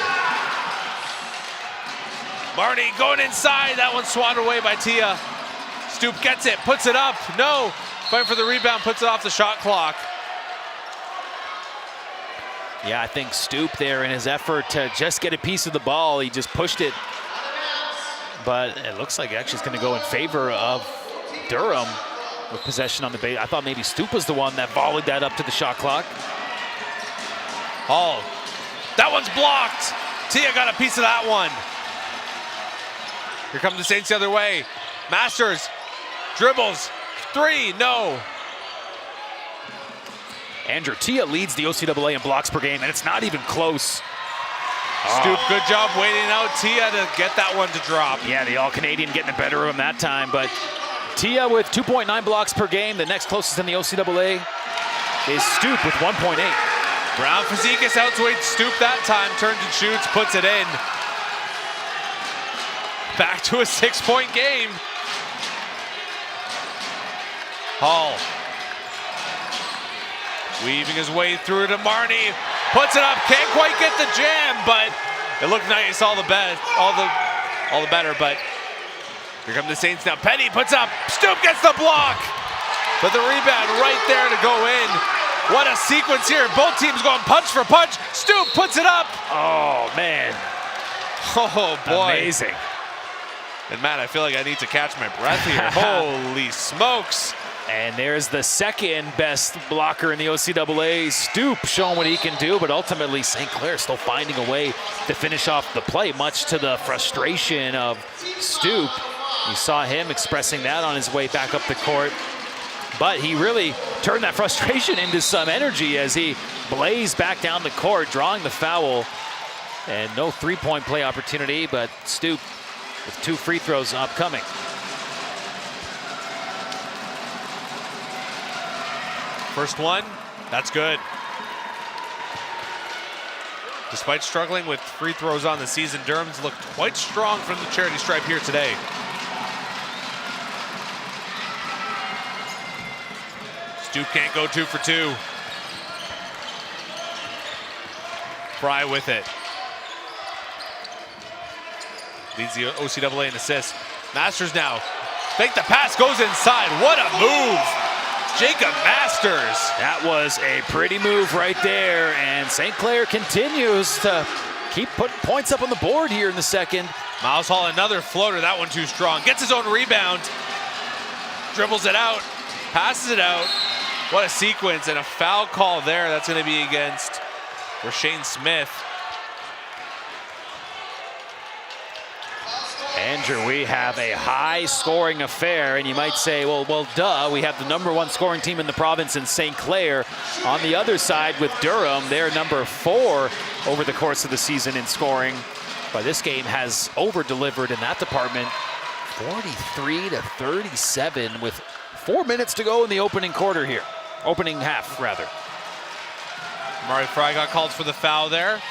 Speaker 1: Marnie going inside. That one swatted away by Tia. Stoop gets it, puts it up. No. Fighting for the rebound, puts it off the shot clock.
Speaker 3: Yeah, I think Stoop there in his effort to just get a piece of the ball, he just pushed it. But it looks like actually it's going to go in favor of Durham with possession on the base. I thought maybe Stoop was the one that volleyed that up to the shot clock.
Speaker 1: Hall. That one's blocked. Tia got a piece of that one. Here come the Saints the other way. Masters dribbles. 3, no.
Speaker 3: Andrew, Tia leads the OCAA in blocks per game, and it's not even close.
Speaker 1: Stoop, good job waiting out Tia to get that one to drop.
Speaker 3: Yeah, the All-Canadian getting the better of him that time, but Tia with 2.9 blocks per game. The next closest in the OCAA is Stoop with 1.8.
Speaker 1: Brown-Physique outweighed Stoop that time, turns and shoots, puts it in. Back to a 6-point game. Hall. Weaving his way through to Marnie. Puts it up, can't quite get the jam, but it looked nice all the better, but here come the Saints now. Penny puts up, Stoop gets the block, but the rebound right there to go in. What a sequence here. Both teams going punch for punch. Stoop puts it up.
Speaker 3: Oh, man.
Speaker 1: Oh, boy.
Speaker 3: Amazing.
Speaker 1: And Matt, I feel like I need to catch my breath here. Holy smokes.
Speaker 3: And there's the second best blocker in the OCAA, Stoop, showing what he can do, but ultimately St. Clair still finding a way to finish off the play, much to the frustration of Stoop. You saw him expressing that on his way back up the court, but he really turned that frustration into some energy as he blazed back down the court, drawing the foul. And no three-point play opportunity, but Stoop with 2 free throws upcoming.
Speaker 1: First one, that's good. Despite struggling with free throws on the season, Durham's looked quite strong from the charity stripe here today. Stoop can't go 2 for 2. Fry with it. Leads the OCAA in assists. Masters now. Fake the pass, goes inside. What a move! Jacob Masters.
Speaker 3: That was a pretty move right there, and St. Clair continues to keep putting points up on the board here in the second.
Speaker 1: Miles Hall, another floater, that one too strong. Gets his own rebound, dribbles it out, passes it out. What a sequence, and a foul call there. That's gonna be against Rashane Smith.
Speaker 3: Andrew, we have a high-scoring affair, and you might say, well, duh, we have the #1 scoring team in the province in St. Clair. On the other side with Durham, they're #4 over the course of the season in scoring. But this game has over-delivered in that department, 43-37 with 4 minutes to go in the opening quarter here. Opening half, rather.
Speaker 1: Murray Fry got called for the foul there.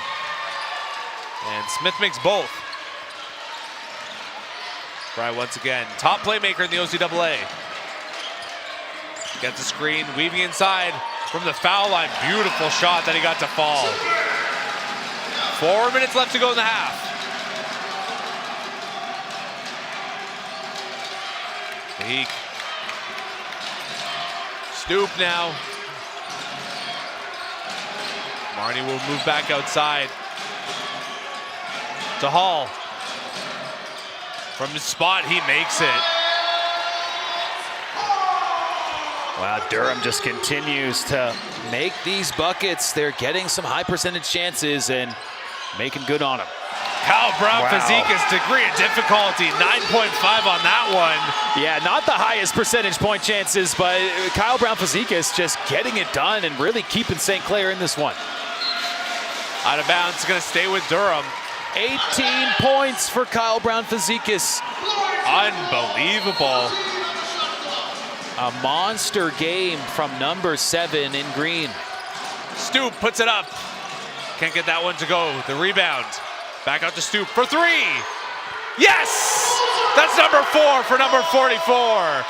Speaker 1: And Smith makes both. Fry once again, top playmaker in the OCAA. Gets the screen, weaving inside from the foul line. Beautiful shot that he got to fall. 4 minutes left to go in the half. Peak. Stoop now. Marnie will move back outside to Hall. From his spot, he makes it.
Speaker 3: Wow, Durham just continues to make these buckets. They're getting some high percentage chances and making good on them.
Speaker 1: Kyle Brown
Speaker 3: Wow.
Speaker 1: Fazekas degree of difficulty, 9.5 on that one.
Speaker 3: Yeah, not the highest percentage point chances, but Kyle Brown Fazekas just getting it done and really keeping St. Clair in this one.
Speaker 1: Out of bounds, going to stay with Durham.
Speaker 3: 18 points for Kyle Brown Fazekas.
Speaker 1: Unbelievable.
Speaker 3: A monster game from number 7 in green.
Speaker 1: Stoop puts it up. Can't get that one to go. The rebound. Back out to Stoop for 3. Yes! That's number 4 for number 44.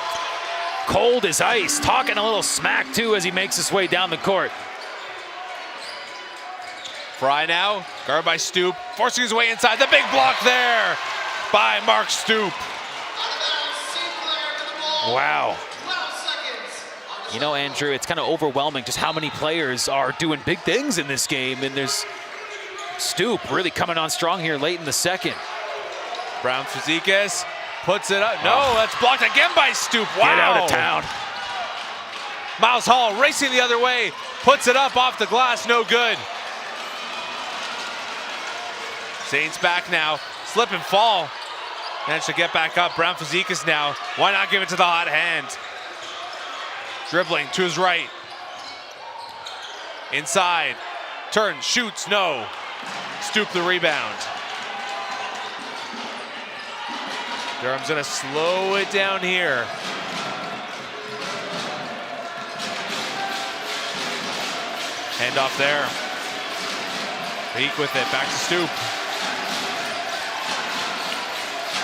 Speaker 3: Cold as ice, talking a little smack too as he makes his way down the court.
Speaker 1: Fry now, guarded by Stoop, forcing his way inside. The big block there by Mark Stoop.
Speaker 3: Wow. You know, Andrew, it's kind of overwhelming just how many players are doing big things in this game, and there's Stoop really coming on strong here late in the second.
Speaker 1: Brown Fazekas puts it up. No, that's blocked again by Stoop. Wow.
Speaker 3: Get out of town.
Speaker 1: Miles Hall racing the other way, puts it up off the glass, no good. Saints back now, slip and fall. And should get back up. Brown Fazekas now. Why not give it to the hot hand? Dribbling to his right. Inside. Turns, shoots, no. Stoop the rebound. Durham's gonna slow it down here. Hand off there. Peak with it, back to Stoop.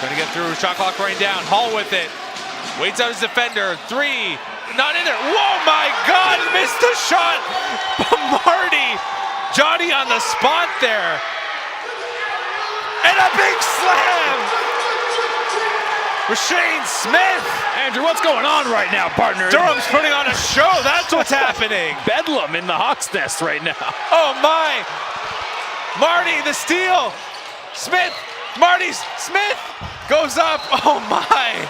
Speaker 1: Gonna get through, shot clock running down. Hall with it. Waits out his defender. 3, not in there. Whoa, my God, missed the shot. Marty, Johnny on the spot there. And a big slam. Shane Smith.
Speaker 3: Andrew, what's going on right now, partner?
Speaker 1: Durham's putting on a show. That's what's happening.
Speaker 3: Bedlam in the Hawks' nest right now.
Speaker 1: Oh my. Marty, the steal. Smith, Marty Smith goes up. Oh my.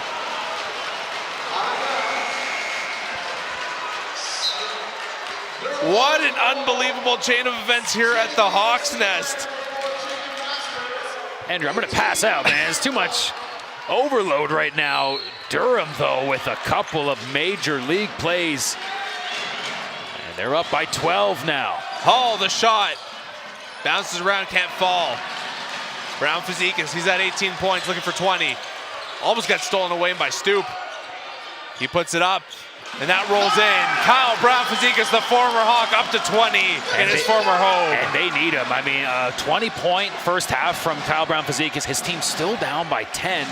Speaker 1: What an unbelievable chain of events here at the Hawks' nest.
Speaker 3: Andrew, I'm going to pass out, man. It's too much overload right now. Durham, though, with a couple of major league plays. And they're up by 12 now.
Speaker 1: Hall, the shot. Bounces around, can't fall. Brown Fazekas, he's at 18 points, looking for 20. Almost got stolen away by Stoop. He puts it up, and that rolls in. Kyle Brown Fazekas, the former Hawk, up to 20 in his former home.
Speaker 3: And they need him. I mean, 20-point first half from Kyle Brown Fazekas. His team's still down by 10.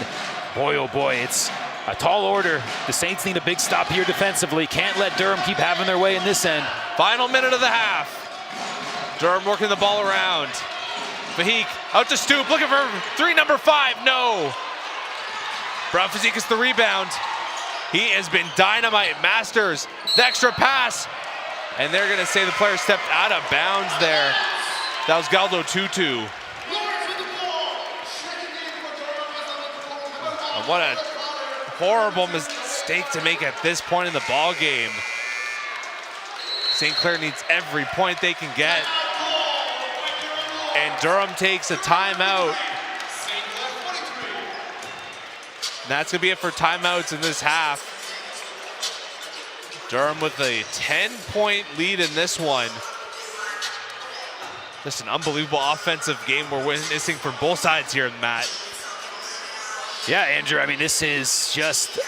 Speaker 3: Boy, oh boy, it's a tall order. The Saints need a big stop here defensively. Can't let Durham keep having their way in this end.
Speaker 1: Final minute of the half. Durham working the ball around. Fahik out to Stoop, looking for 3, number 5, no. Brown Fazekas the rebound. He has been dynamite. Masters, the extra pass. And they're gonna say the player stepped out of bounds there. That was Galdo Tutu. And what a horrible mistake to make at this point in the ball game. St. Clair needs every point they can get. And Durham takes a timeout. And that's gonna be it for timeouts in this half. Durham with a 10-point lead in this one. Just an unbelievable offensive game we're witnessing from both sides here, Matt.
Speaker 3: Yeah, Andrew, I mean, this is just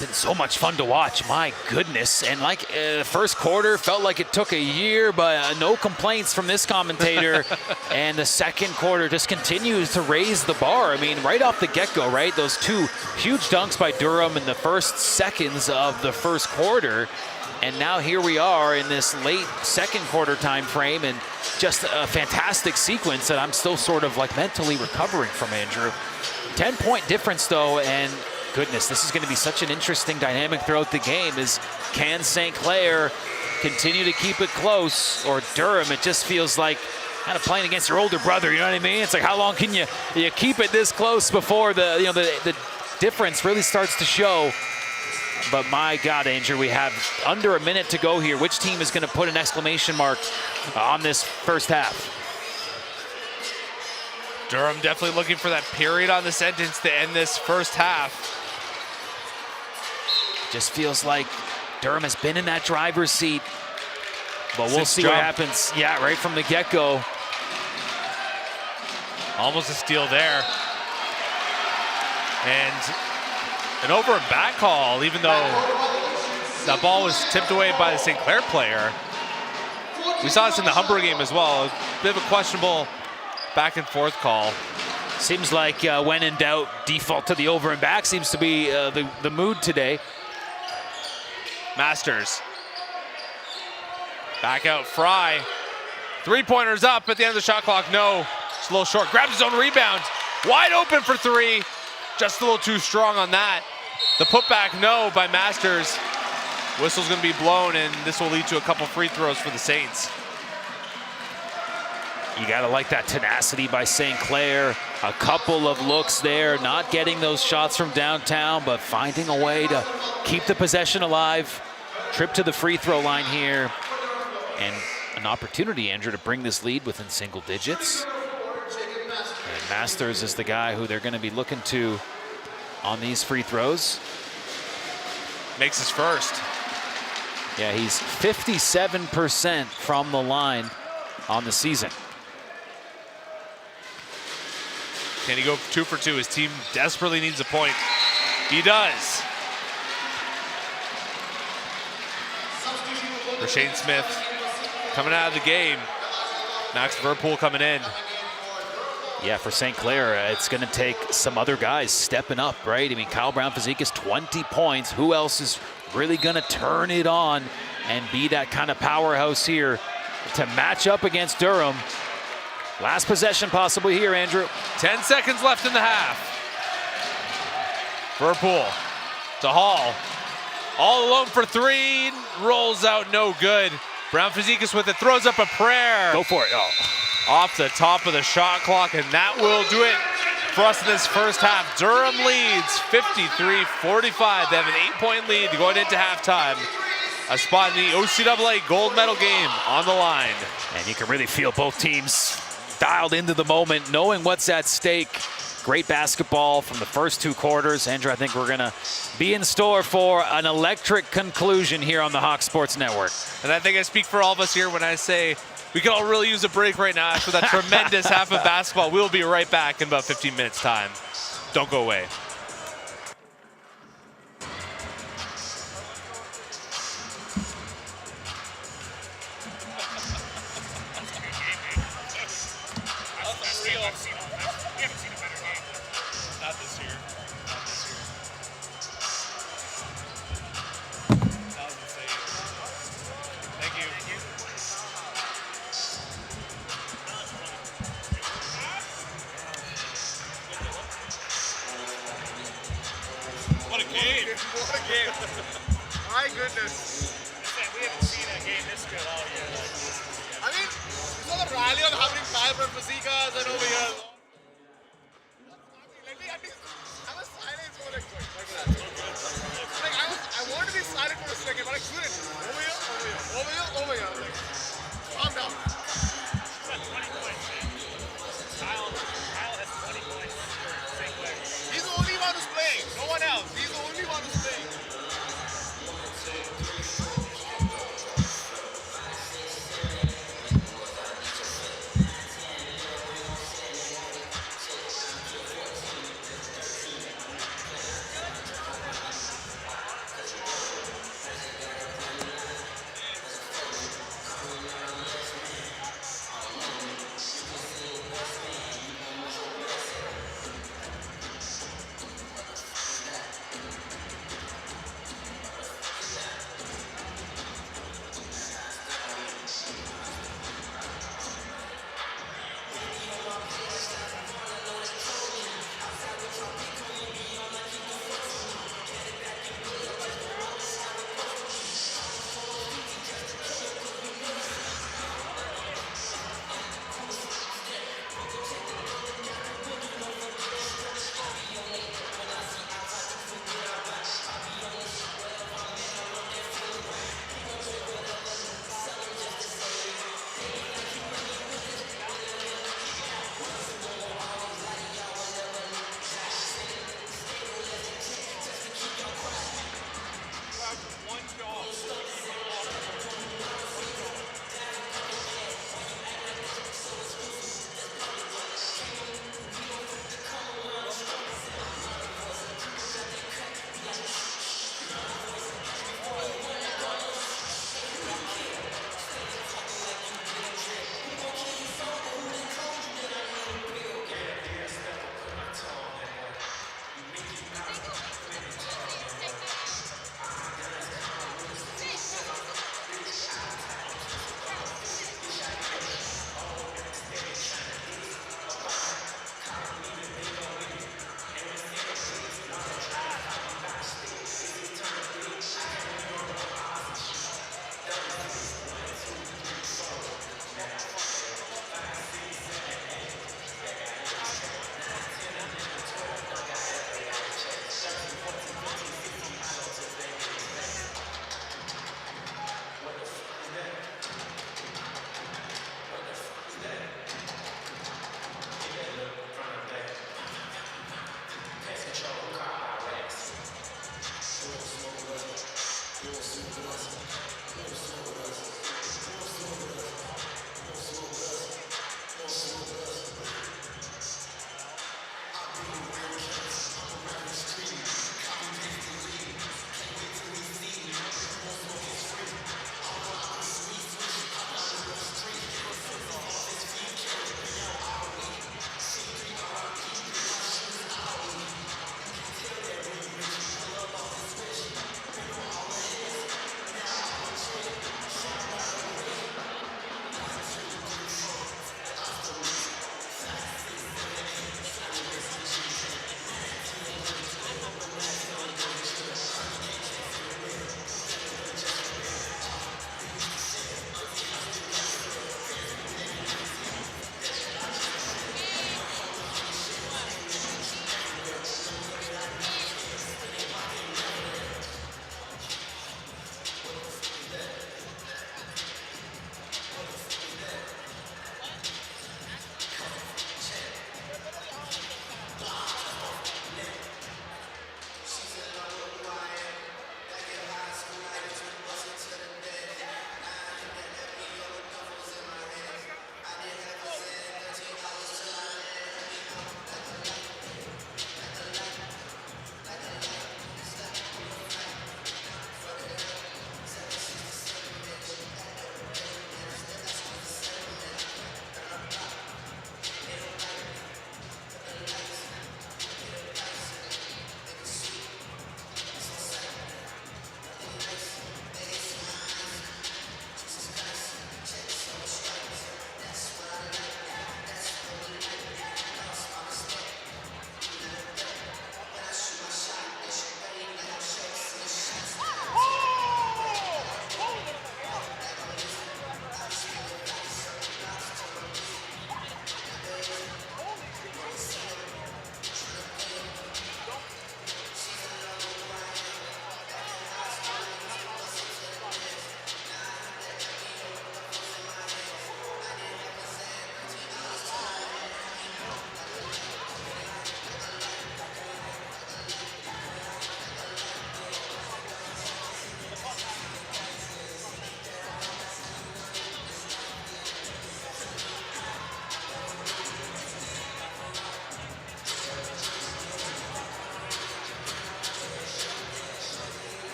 Speaker 3: been so much fun to watch. My goodness. And like the first quarter felt like it took a year, but no complaints from this commentator. And the second quarter just continues to raise the bar. I mean, right off the get-go, right? Those 2 huge dunks by Durham in the first seconds of the first quarter. And now here we are in this late second quarter time frame, and just a fantastic sequence that I'm still sort of like mentally recovering from, Andrew. 10-point difference though, and goodness, this is going to be such an interesting dynamic throughout the game. Is can St. Clair continue to keep it close, or Durham? It just feels like kind of playing against your older brother, you know what I mean? It's like, how long can you keep it this close before the difference really starts to show? But my God, Andrew, we have under a minute to go here. Which team is going to put an exclamation mark on this first half?
Speaker 1: Durham definitely looking for that period on the sentence to end this first half.
Speaker 3: Just feels like Durham has been in that driver's seat. But we'll see what happens. Yeah, right from the get-go.
Speaker 1: Almost a steal there. And an over and back call, even though that ball was tipped away by the St. Clair player. We saw this in the Humber game as well. A bit of a questionable back and forth call.
Speaker 3: Seems like when in doubt, default to the over and back seems to be the mood today.
Speaker 1: Masters. Back out Fry. Three-pointers up at the end of the shot clock. No, it's a little short. Grabs his own rebound. Wide open for three. Just a little too strong on that. The putback, no, by Masters. Whistle's going to be blown, and this will lead to a couple free throws for the Saints.
Speaker 3: You got to like that tenacity by St. Clair. A couple of looks there, not getting those shots from downtown, but finding a way to keep the possession alive. Trip to the free throw line here. And an opportunity, Andrew, to bring this lead within single digits. And Masters is the guy who they're going to be looking to on these free throws.
Speaker 1: Makes his first.
Speaker 3: Yeah, he's 57% from the line on the season.
Speaker 1: Can he go 2 for 2? His team desperately needs a point. He does. Rashawn Smith coming out of the game. Max Verpool coming in.
Speaker 3: Yeah, for St. Clair, it's going to take some other guys stepping up, right? I mean, Kyle Brown-Fazekas, 20 points. Who else is really going to turn it on and be that kind of powerhouse here to match up against Durham? Last possession possibly here, Andrew.
Speaker 1: 10 seconds left in the half. Verpool to Hall. All alone for three. Rolls out, no good. Brown-Fazekas with it, throws up a prayer.
Speaker 3: Go for it. Oh.
Speaker 1: Off the top of the shot clock, and that will do it for us in this first half. Durham leads 53-45. They have an 8-point lead going into halftime. A spot in the OCAA gold medal game on the line.
Speaker 3: And you can really feel both teams dialed into the moment, knowing what's at stake. Great basketball from the first two quarters. Andrew, I think we're going to be in store for an electric conclusion here on the Hawk Sports Network.
Speaker 1: And I think I speak for all of us here when I say we could all really use a break right now after that tremendous half of basketball. We'll be right back in about 15 minutes time. Don't go away.
Speaker 4: My goodness.
Speaker 5: We haven't seen a game this good all year.
Speaker 4: I mean, you saw the rally on having Kyle Brown-Fazekas and over here. Let me at least have a silence for like that. Like I wanted to be silent for a second, but I couldn't. Over here, over here, over here, over here. Like, calm down.
Speaker 5: He's got 20 points, man. Kyle has 20 points for St. Clair.
Speaker 4: He's the only one who's playing. No one else. He's the only one who's playing.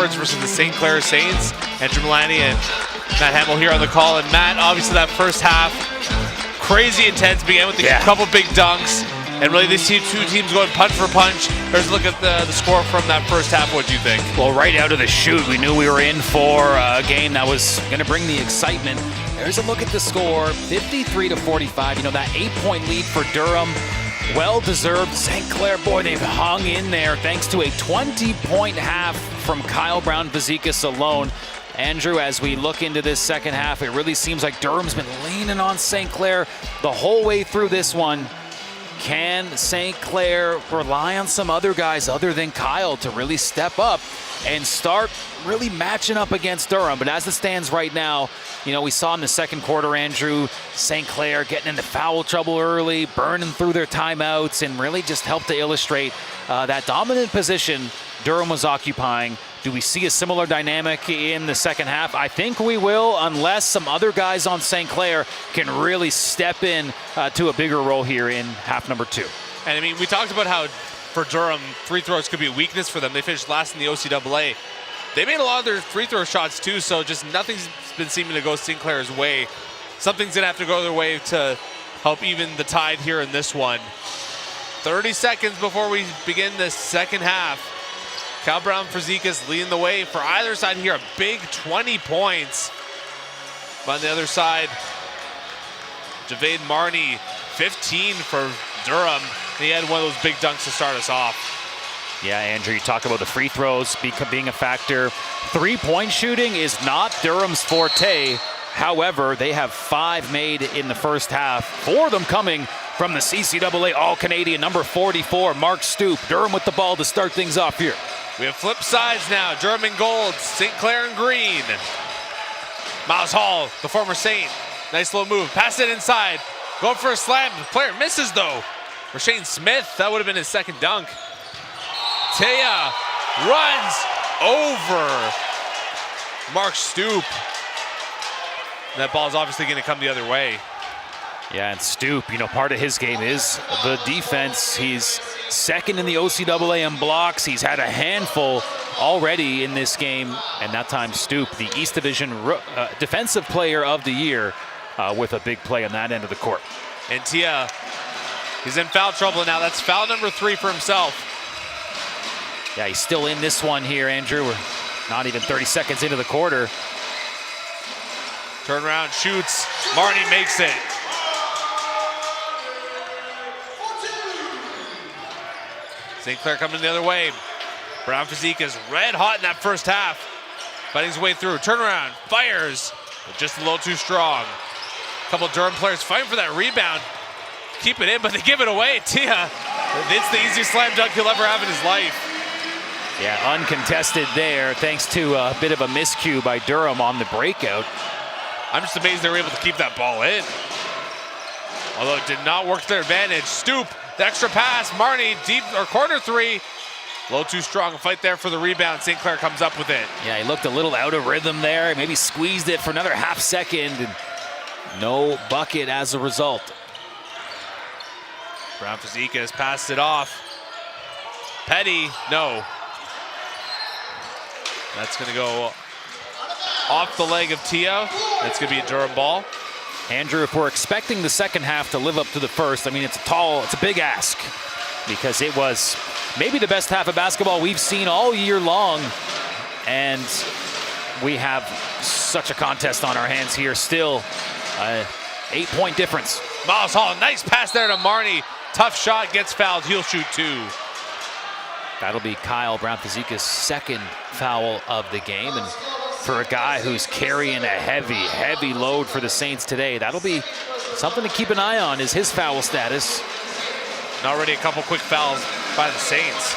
Speaker 1: Lords versus the St. Clair Saints. Andrew Milani and Matt Hamill here on the call. And Matt, obviously that first half, crazy intense, began with a couple big dunks. And really, these two teams going punch for punch. There's a look at the score from that first half. What do you think?
Speaker 3: Well, right out of the chute, we knew we were in for a game that was going to bring the excitement. There's a look at the score, 53-45. You know, that 8-point lead for Durham, well-deserved. St. Clair, boy, they've hung in there thanks to a 20-point half from Kyle Brown-Vazekas alone. Andrew, as we look into this second half, it really seems like Durham's been leaning on St. Clair the whole way through this one. Can St. Clair rely on some other guys other than Kyle to really step up and start really matching up against Durham? But as it stands right now, you know, we saw in the second quarter, Andrew, St. Clair getting into foul trouble early, burning through their timeouts, and really just helped to illustrate that dominant position Durham was occupying. Do we see a similar dynamic in the second half? I think we will, unless some other guys on St. Clair can really step in to a bigger role here in half number 2.
Speaker 1: And I mean, we talked about how for Durham, free throws could be a weakness for them. They finished last in the OCAA. They made a lot of their free throw shots too, so just nothing's been seeming to go St. Clair's way. Something's gonna have to go their way to help even the tide here in this one. 30 seconds before we begin the second half. Kyle Brown-Vazekas leading the way for either side here. A big 20 points. But on the other side, Javade Marnie, 15 for Durham. He had one of those big dunks to start us off.
Speaker 3: Yeah, Andrew, you talk about the free throws being a factor. 3-point shooting is not Durham's forte. However, they have 5 made in the first half. 4 of them coming from the CCAA All-Canadian number 44, Mark Stoop. Durham with the ball to start things off here.
Speaker 1: We have flip sides now. Durham in gold, St. Clair in green. Miles Hall, the former Saint. Nice little move. Pass it inside. Going for a slam. The player misses though. Rashane Smith, that would have been his second dunk. Taya runs over Mark Stoop. That ball's obviously going to come the other way.
Speaker 3: Yeah, and Stoop, you know, part of his game is the defense. He's second in the OCAA in blocks. He's had a handful already in this game, and that time Stoop, the East Division Defensive Player of the Year, with a big play on that end of the court.
Speaker 1: And Tia, he's in foul trouble now. That's foul number 3 for himself.
Speaker 3: Yeah, he's still in this one here, Andrew. We're not even 30 seconds into the quarter.
Speaker 1: Turn around, shoots. Marnie makes it. St. Clair coming the other way. Brown-Vazekas red hot in that first half. Fighting his way through. Turnaround, fires, but just a little too strong. A couple Durham players fighting for that rebound. Keep it in, but they give it away. Tia, it's the easiest slam dunk he'll ever have in his life.
Speaker 3: Yeah, uncontested there, thanks to a bit of a miscue by Durham on the breakout.
Speaker 1: I'm just amazed they were able to keep that ball in. Although it did not work to their advantage. Stoop, the extra pass. Marnie, deep or corner 3. A little too strong. A fight there for the rebound. St. Clair comes up with it.
Speaker 3: Yeah, he looked a little out of rhythm there. Maybe squeezed it for another half second. And no bucket as a result.
Speaker 1: Brown-Vazekas passed it off. Petty, no. That's going to go off the leg of Tia. That's going to be a Durham ball.
Speaker 3: Andrew, if we're expecting the second half to live up to the first, I mean, it's a big ask, because it was maybe the best half of basketball we've seen all year long, and we have such a contest on our hands here still. 8-point difference.
Speaker 1: Miles Hall, nice pass there to Marnie. Tough shot, gets fouled. He'll shoot 2.
Speaker 3: That'll be Kyle Brown-Vazekas' second foul of the game, and for a guy who's carrying a heavy load for the Saints today, that'll be something to keep an eye on, is his foul status.
Speaker 1: And already a couple quick fouls by the Saints.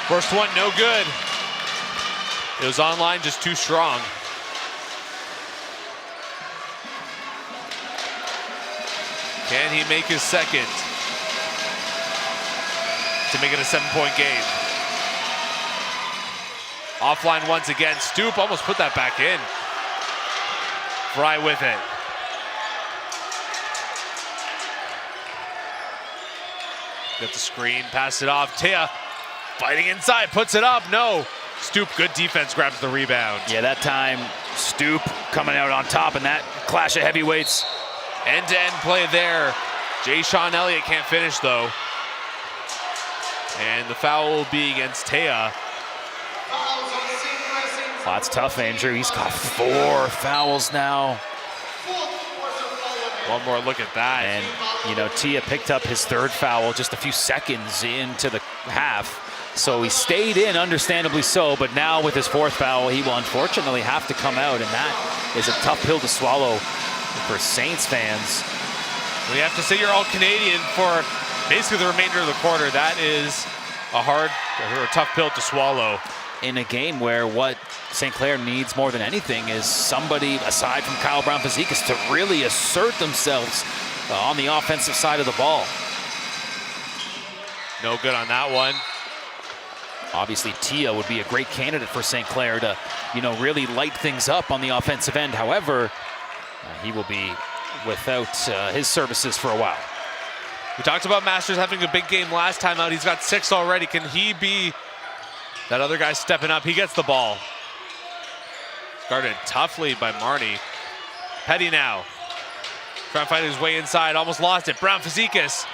Speaker 1: First one, no good. It was online, just too strong. Can he make his second to make it a 7-point game? Offline once again. Stoop almost put that back in. Fry with it. Got the screen, passed it off. Taya fighting inside, puts it up. No. Stoop, good defense, grabs the rebound.
Speaker 3: Yeah, that time Stoop coming out on top in that clash of heavyweights.
Speaker 1: End-to-end play there. Sean Elliott can't finish though. And the foul will be against Taya.
Speaker 3: Well, that's tough, Andrew. He's got 4 fouls now.
Speaker 1: One more look at that.
Speaker 3: And, you know, Tia picked up his 3rd foul just a few seconds into the half. So he stayed in, understandably so, but now with his 4th foul, he will unfortunately have to come out, and that is a tough pill to swallow for Saints fans.
Speaker 1: We have to say you're all Canadian for basically the remainder of the quarter. That is a hard or a tough pill to swallow.
Speaker 3: In a game where what St. Clair needs more than anything is somebody aside from Kyle Brown-Fazekas to really assert themselves on the offensive side of the ball.
Speaker 1: No good on that one.
Speaker 3: Obviously, Tia would be a great candidate for St. Clair to, you know, really light things up on the offensive end. However, he will be without his services for a while.
Speaker 1: We talked about Masters having a big game last time out. He's got 6 already. Can he be that other guy stepping up? He gets the ball. Guarded toughly by Marnie. Petty now. Trying to find his way inside. Almost lost it. Brown-Fazekas.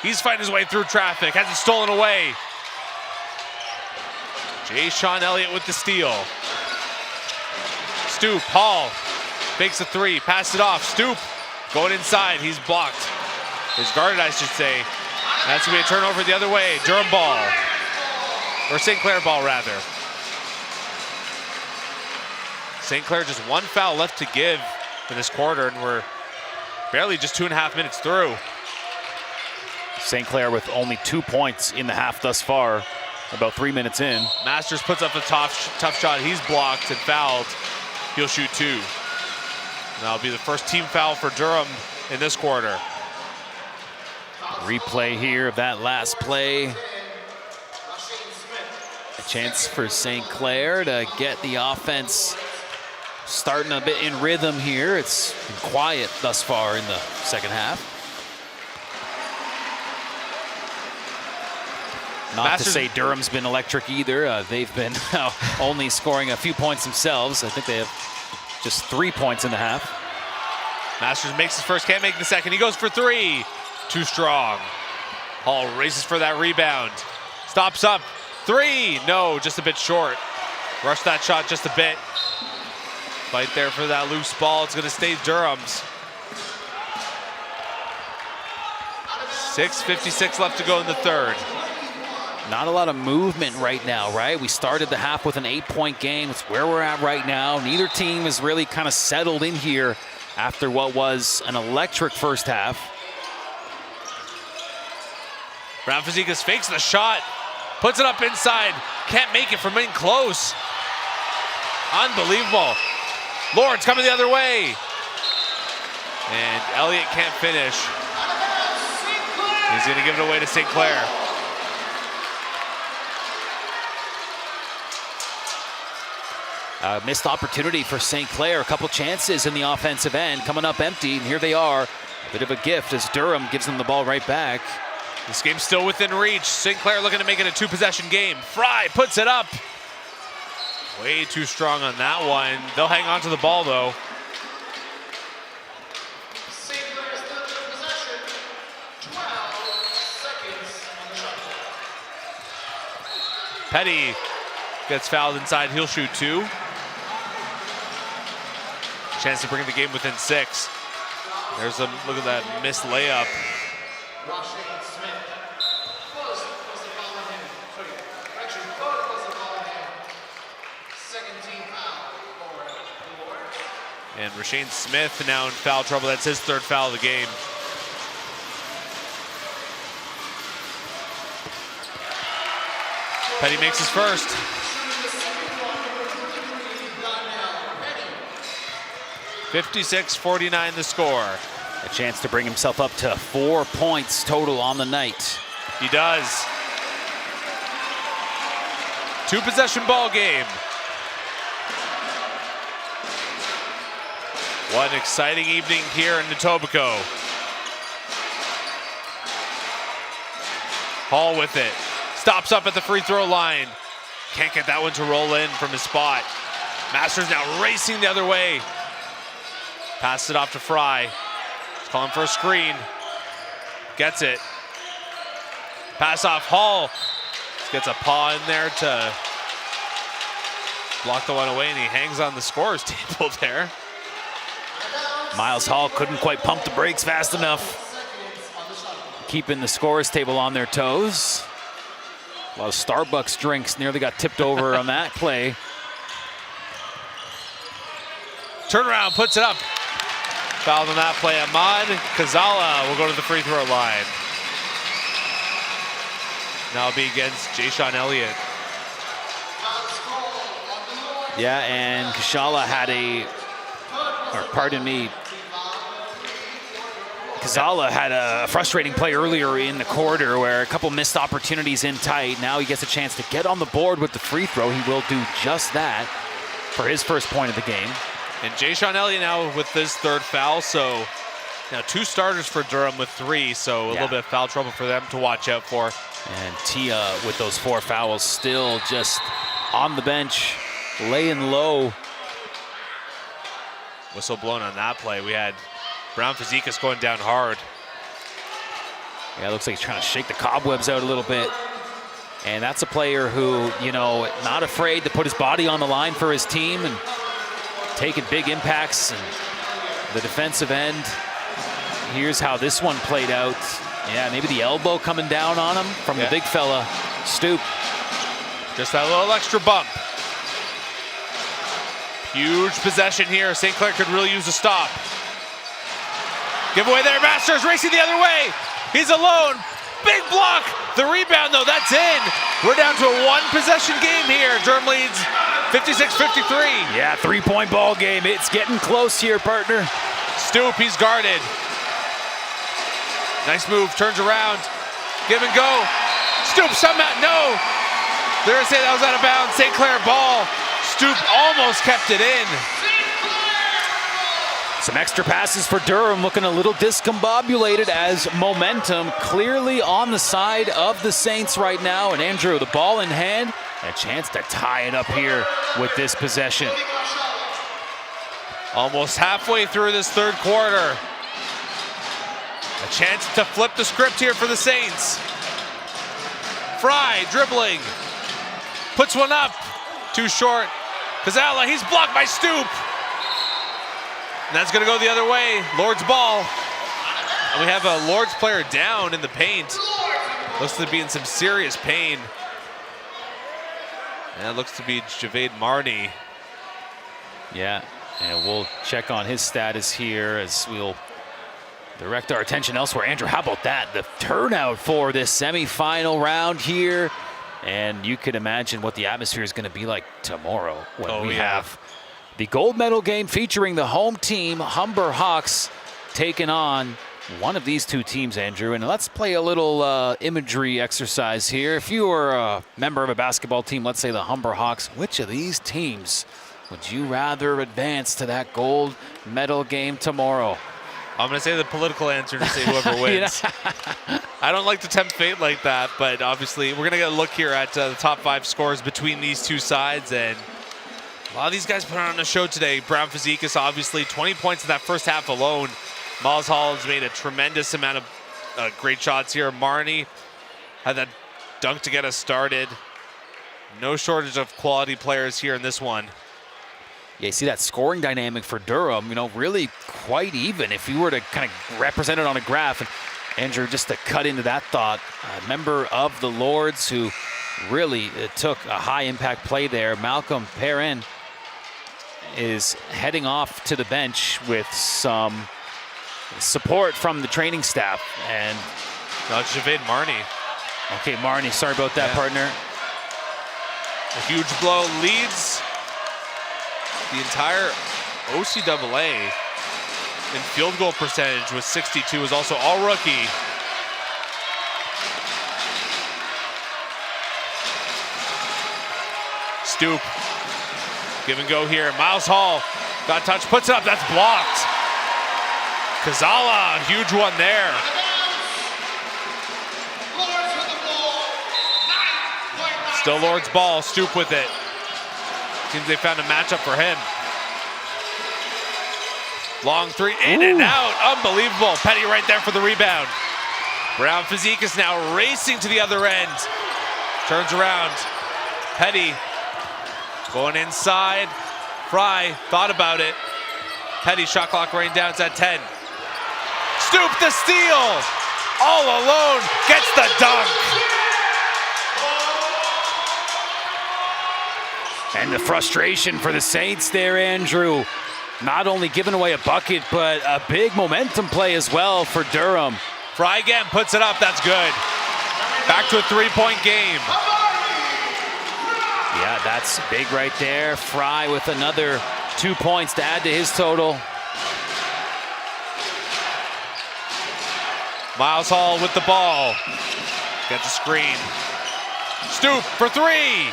Speaker 1: He's fighting his way through traffic. Has it stolen away. Sean Elliott with the steal. Stoop. Hall. Fakes a 3. Pass it off. Stoop. Going inside. He's blocked. He's guarded, I should say. That's going to be a turnover the other way. Durham ball. Or St. Clair ball, rather. St. Clair just 1 foul left to give in this quarter, and we're barely just 2.5 minutes through.
Speaker 3: St. Clair with only 2 points in the half thus far, about 3 minutes in.
Speaker 1: Masters puts up a tough shot. He's blocked and fouled. He'll shoot 2. And that'll be the first team foul for Durham in this quarter.
Speaker 3: Replay here of that last play. A chance for St. Clair to get the offense starting a bit in rhythm here. It's been quiet thus far in the second half. Not to say Durham's been electric either. They've been only scoring a few points themselves. I think they have just 3 points in the half.
Speaker 1: Masters makes his first, can't make the second. He goes for 3. Too strong. Hall races for that rebound. Stops up. 3. No, just a bit short. Rushed that shot just a bit. Fight there for that loose ball. It's going to stay Durham's. 6:56 left to go in the third.
Speaker 3: Not a lot of movement right now, right? We started the half with an 8-point game. It's where we're at right now. Neither team is really kind of settled in here after what was an electric first half.
Speaker 1: Brown-Fazekas fakes the shot, puts it up inside, can't make it from in close. Unbelievable. Lord's coming the other way. And Elliott can't finish. He's gonna give it away to St. Clair.
Speaker 3: Missed opportunity for St. Clair. A couple chances in the offensive end coming up empty, and here they are. A bit of a gift as Durham gives them the ball right back.
Speaker 1: This game's still within reach. St. Clair looking to make it a 2-possession game. Fry puts it up. Way too strong on that one. They'll hang on to the ball though.
Speaker 4: St. Clair still in possession. 12 seconds on the shot clock.
Speaker 1: Petty gets fouled inside. He'll shoot 2. Chance to bring the game within 6. There's a look at that missed layup. And Rashane Smith now in foul trouble. That's his 3rd foul of the game. Petty makes his first. $56-49 the score.
Speaker 3: A chance to bring himself up to 4 points total on the night.
Speaker 1: He does. 2-possession ball game. What an exciting evening here in Etobicoke. Hall with it. Stops up at the free throw line. Can't get that one to roll in from his spot. Masters now racing the other way. Passes it off to Fry. He's calling for a screen. Gets it. Pass off Hall. Gets a paw in there to block the one away, and he hangs on the scorer's table there.
Speaker 3: Miles Hall couldn't quite pump the brakes fast enough. Keeping the scorer's table on their toes. A lot of Starbucks drinks nearly got tipped over on that play.
Speaker 1: Turnaround, puts it up. Fouled on that play. Ahmad Kazala will go to the free throw line. Now it'll be against Jay-Sean Elliott.
Speaker 3: Yeah, and Kazala had Kazala had a frustrating play earlier in the quarter where a couple missed opportunities in tight. Now he gets a chance to get on the board with the free throw. He will do just that for his first point of the game.
Speaker 1: And Jay-Sean Elliott now with his third foul, so now 2 starters for Durham with 3, so a little bit of foul trouble for them to watch out for.
Speaker 3: And Tia with those 4 fouls still just on the bench, laying low.
Speaker 1: Whistle blown on that play. We had Brown Fazekas going down hard.
Speaker 3: Yeah, it looks like he's trying to shake the cobwebs out a little bit. And that's a player who, you know, not afraid to put his body on the line for his team and taking big impacts. And the defensive end, here's how this one played out. Yeah, maybe the elbow coming down on him from the big fella, Stoop.
Speaker 1: Just that little extra bump. Huge possession here. St. Clair could really use a stop. Giveaway there, Masters racing the other way. He's alone. Big block. The rebound, though, that's in. We're down to a 1-possession game here. Durham leads 56-53.
Speaker 3: Yeah, 3-point ball game. It's getting close here, partner.
Speaker 1: Stoop, he's guarded. Nice move, turns around. Give and go. Stoop somehow, no. They're gonna say that was out of bounds. St. Clair ball. Stoop almost kept it in.
Speaker 3: Some extra passes for Durham, looking a little discombobulated as momentum clearly on the side of the Saints right now. And Andrew, the ball in hand, a chance to tie it up here with this possession.
Speaker 1: Almost halfway through this third quarter. A chance to flip the script here for the Saints. Fry dribbling. Puts one up. Too short. Kazala, he's blocked by Stoop. And that's going to go the other way. Lord's ball. And we have a Lord's player down in the paint. Looks to be in some serious pain. And that looks to be Javade Marnie.
Speaker 3: Yeah, and we'll check on his status here as we'll direct our attention elsewhere. Andrew, how about that? The turnout for this semifinal round here. And you can imagine what the atmosphere is going to be like tomorrow when we have the gold medal game featuring the home team, Humber Hawks, taking on one of these 2 teams, Andrew. And let's play a little imagery exercise here. If you were a member of a basketball team, let's say the Humber Hawks, which of these teams would you rather advance to that gold medal game tomorrow?
Speaker 1: I'm going to say the political answer to say whoever wins. I don't like to tempt fate like that, but obviously we're going to get a look here at the top 5 scores between these 2 sides. And a lot of these guys put on a show today. Brown Fazekas, obviously, 20 points in that first half alone. Miles Hall has made a tremendous amount of great shots here. Marnie had that dunk to get us started. No shortage of quality players here in this one.
Speaker 3: Yeah, you see that scoring dynamic for Durham, you know, really quite even. If you were to kind of represent it on a graph, and Andrew, just to cut into that thought, a member of the Lords who really took a high impact play there, Malcolm Perrin, is heading off to the bench with some support from the training staff. And
Speaker 1: no, it's Javade Marnie.
Speaker 3: Okay, Marnie, sorry about that, partner.
Speaker 1: A huge blow leads the entire OCAA in field goal percentage with 62, is also all rookie. Stoop, give and go here. Miles Hall, got touch, puts it up, that's blocked. Kazala, huge one there. Still Lord's ball, Stoop with it. Seems they found a matchup for him. Long three, in and out, unbelievable. Petty right there for the rebound. Brown Fazikis now racing to the other end. Turns around, Petty going inside. Fry thought about it. Petty shot clock running down, it's at 10. Stoop the steal, all alone, gets the dunk.
Speaker 3: And the frustration for the Saints there, Andrew. Not only giving away a bucket, but a big momentum play as well for Durham.
Speaker 1: Fry again puts it up, that's good. Back to a three-point game.
Speaker 3: Yeah, that's big right there. Fry with another 2 points to add to his total.
Speaker 1: Miles Hall with the ball. Gets a screen. Stoop for three.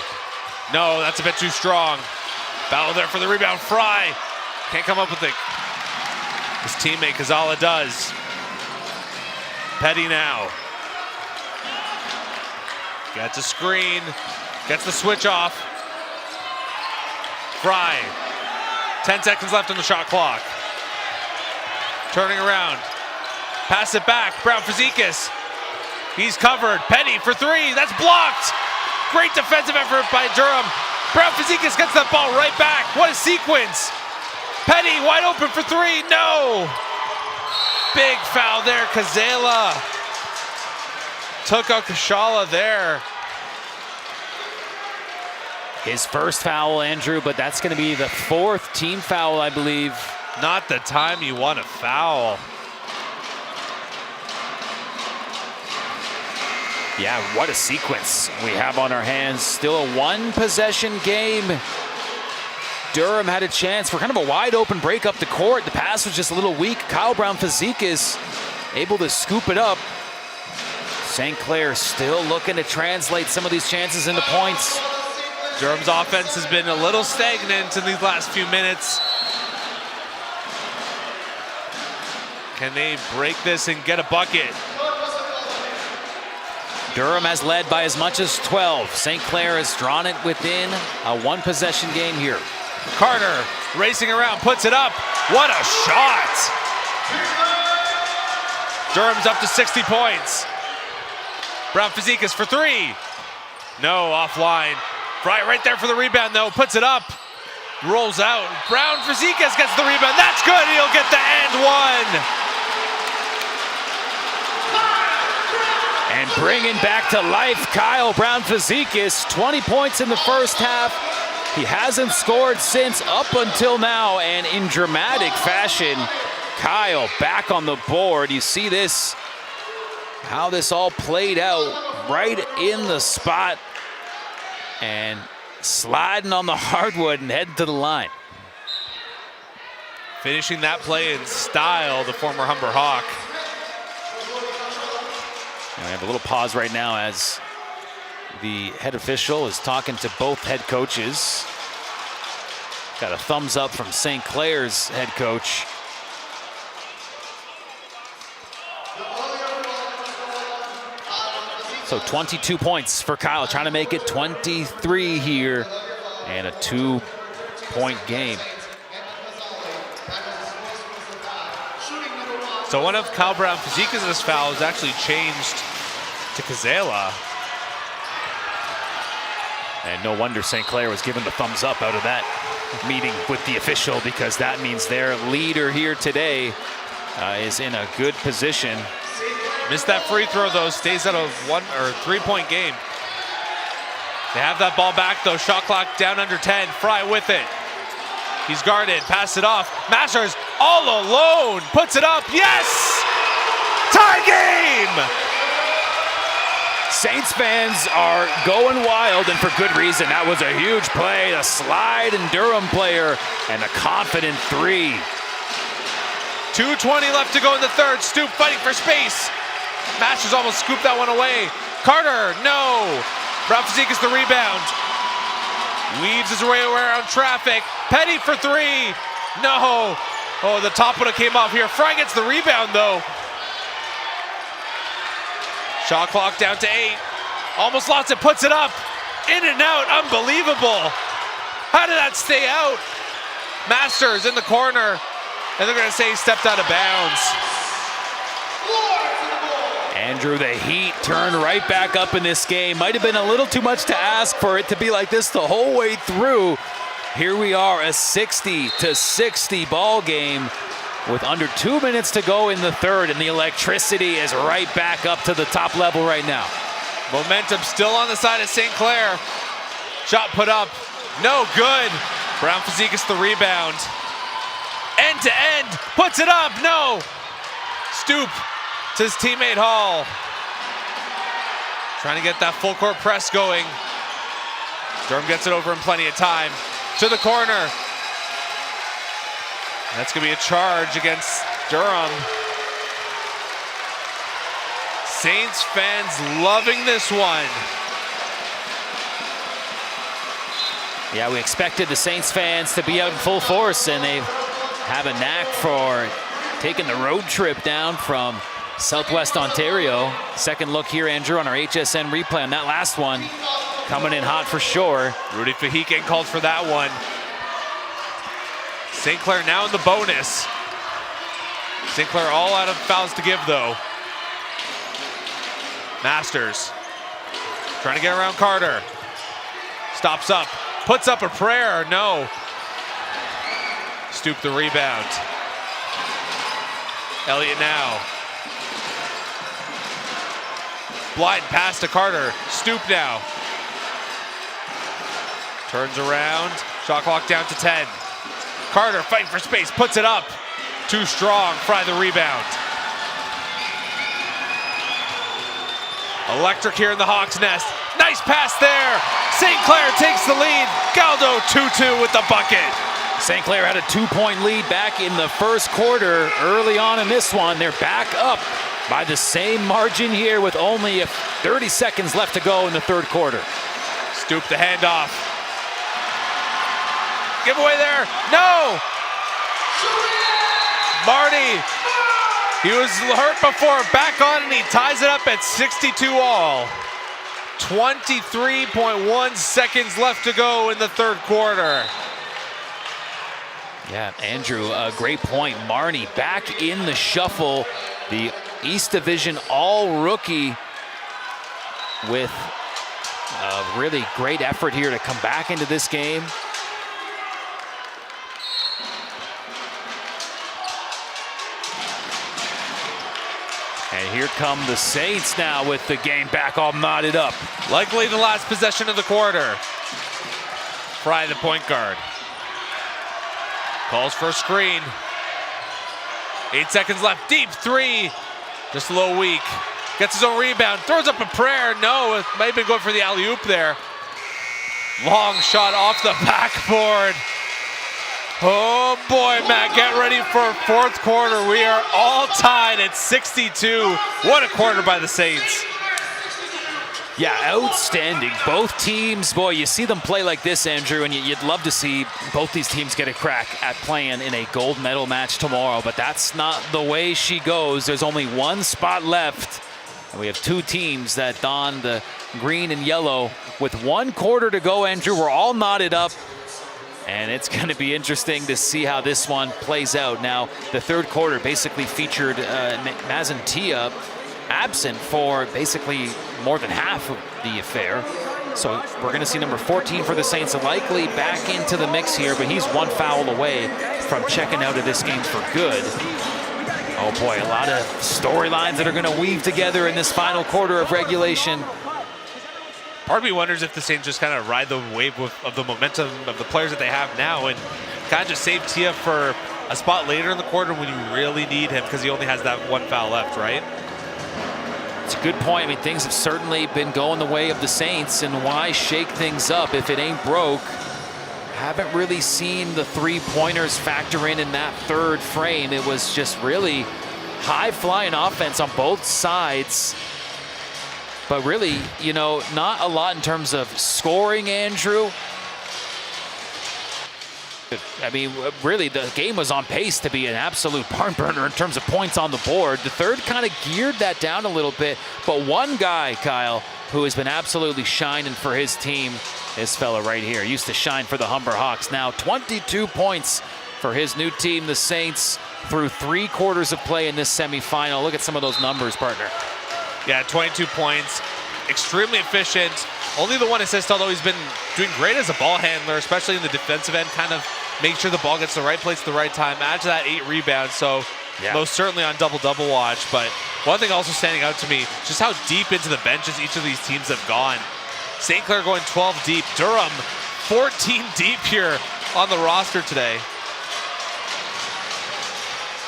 Speaker 1: No, that's a bit too strong. Battle there for the rebound. Fry can't come up with it. His teammate Kazala does. Petty now. Gets a screen. Gets the switch off. Fry. 10 seconds left on the shot clock. Turning around. Pass it back. Brown Fazikis. He's covered. Petty for three. That's blocked. Great defensive effort by Durham. Brown Fazikis gets that ball right back. What a sequence. Petty wide open for three. No. Big foul there. Kazala took out Kashala there.
Speaker 3: His first foul, Andrew, but that's going to be the fourth team foul, I believe.
Speaker 1: Not the time you want to foul.
Speaker 3: Yeah, what a sequence we have on our hands. Still a one-possession game. Durham had a chance for kind of a wide-open break up the court. The pass was just a little weak. Kyle Brown Fazikis able to scoop it up. St. Clair still looking to translate some of these chances into points.
Speaker 1: Durham's offense has been a little stagnant in these last few minutes. Can they break this and get a bucket?
Speaker 3: Durham has led by as much as 12. St. Clair has drawn it within a one-possession game here.
Speaker 1: Carter racing around, puts it up. What a shot! Durham's up to 60 points. Brown Fazikis for three. No, offline. Fry right there for the rebound though, puts it up. Rolls out. Brown Fazikis gets the rebound. That's good, he'll get the and one.
Speaker 3: And bringing back to life Kyle Brown Fazikis, 20 points in the first half. He hasn't scored since up until now, and in dramatic fashion, Kyle back on the board. You see this, how this all played out right in the spot, and sliding on the hardwood and heading to the line.
Speaker 1: Finishing that play in style, the former Humber Hawk.
Speaker 3: And we have a little pause right now as the head official is talking to both head coaches. Got a thumbs up from St. Clair's head coach. So 22 points for Kyle, trying to make it 23 here, and a 2-point game.
Speaker 1: So one of Kyle Brown Fazikis' fouls actually changed to Kazala.
Speaker 3: And no wonder St. Clair was given the thumbs up out of that meeting with the official, because that means their leader here today is in a good position.
Speaker 1: Missed that free throw though, stays at a 1 or 3-point game. They have that ball back though, shot clock down under 10, Fry with it. He's guarded, pass it off. Masters all alone, puts it up, yes! Tie game!
Speaker 3: Saints fans are going wild, and for good reason. That was a huge play, a slide and Durham player, and a confident three.
Speaker 1: 2:20 left to go in the third. Stoop fighting for space. Masters almost scooped that one away. Carter, no. Brown Fazikis the rebound. Weaves his way around traffic. Petty for three. No. Oh, the top one came off here. Fry gets the rebound though. Shot clock down to 8. Almost lost it, puts it up. In and out, unbelievable. How did that stay out? Masters in the corner, and they're gonna say he stepped out of bounds.
Speaker 3: Andrew, the heat turned right back up in this game. Might have been a little too much to ask for it to be like this the whole way through. Here we are, a 60-60 ball game with under 2 minutes to go in the third, and the electricity is right back up to the top level right now.
Speaker 1: Momentum still on the side of St. Clair. Shot put up, no good. Brown Fazekas the rebound. End to end, puts it up, no. Stoop to his teammate Hall. Trying to get that full court press going. Durham gets it over in plenty of time. To the corner. That's gonna be a charge against Durham. Saints fans loving this one.
Speaker 3: Yeah, we expected the Saints fans to be out in full force, and they have a knack for taking the road trip down from Southwest Ontario. Second look here, Andrew, on our HSN replay on that last one. Coming in hot for sure.
Speaker 1: Rudy Fahikin called for that one. St. Clair now in the bonus. St. Clair all out of fouls to give, though. Masters trying to get around Carter. Stops up, puts up a prayer, no. Stoop the rebound. Elliott now. Blind pass to Carter. Stoop now. Turns around. Shot clock down to 10. Carter fighting for space. Puts it up. Too strong. Fry the rebound. Electric here in the Hawks' nest. Nice pass there. St. Clair takes the lead. Galdo 2-2 with the bucket.
Speaker 3: St. Clair had a 2-point lead back in the first quarter. Early on in this one, they're back up by the same margin here with only 30 seconds left to go in the third quarter.
Speaker 1: Stoop the handoff. Giveaway there. No! Marty. He was hurt before. Back on, and he ties it up at 62 all. 23.1 seconds left to go in the third quarter.
Speaker 3: Yeah, Andrew, a great point. Marnie back in the shuffle. The East Division all-rookie with a really great effort here to come back into this game. And here come the Saints now with the game back all knotted up.
Speaker 1: Likely the last possession of the quarter. Fry, the point guard. Calls for a screen. 8 seconds left. Deep three. Just a little weak. Gets his own rebound. Throws up a prayer. No, it might have been going for the alley-oop there. Long shot off the backboard. Oh boy, Matt, get ready for fourth quarter. We are all tied at 62. What a quarter by the Saints.
Speaker 3: Yeah, outstanding. Both teams, boy, you see them play like this, Andrew, and you'd love to see both these teams get a crack at playing in a gold medal match tomorrow, but that's not the way she goes. There's only one spot left, and we have two teams that don the green and yellow. With 1 quarter to go, Andrew, we're all knotted up, and it's going to be interesting to see how this one plays out. Now, the third quarter basically featured Mazantia absent for basically more than half of the affair. So we're going to see number 14 for the Saints likely back into the mix here, but he's 1 foul away from checking out of this game for good. Oh boy, a lot of storylines that are going to weave together in this final quarter of regulation.
Speaker 1: Part of me wonders if the Saints just kind of ride the wave of the momentum of the players that they have now and kind of just save Tia for a spot later in the quarter when you really need him, because he only has that 1 foul left, right?
Speaker 3: It's a good point. I mean, things have certainly been going the way of the Saints, and why shake things up if it ain't broke? Haven't really seen the three-pointers factor in that third frame. It was just really high-flying offense on both sides. But really, you know, not a lot in terms of scoring, Andrew. I mean, really, the game was on pace to be an absolute barn burner in terms of points on the board. The third kind of geared that down a little bit, but one guy, Kyle, who has been absolutely shining for his team, this fella right here, used to shine for the Humber Hawks. Now 22 points for his new team, the Saints, through 3 quarters of play in this semifinal. Look at some of those numbers, partner.
Speaker 1: Yeah, 22 points, extremely efficient. Only the 1 assist, although he's been doing great as a ball handler, especially in the defensive end, kind of make sure the ball gets to the right place at the right time. Add to that 8 rebounds, so most certainly on double-double watch. But one thing also standing out to me, just how deep into the benches each of these teams have gone. St. Clair going 12 deep. Durham 14 deep here on the roster today.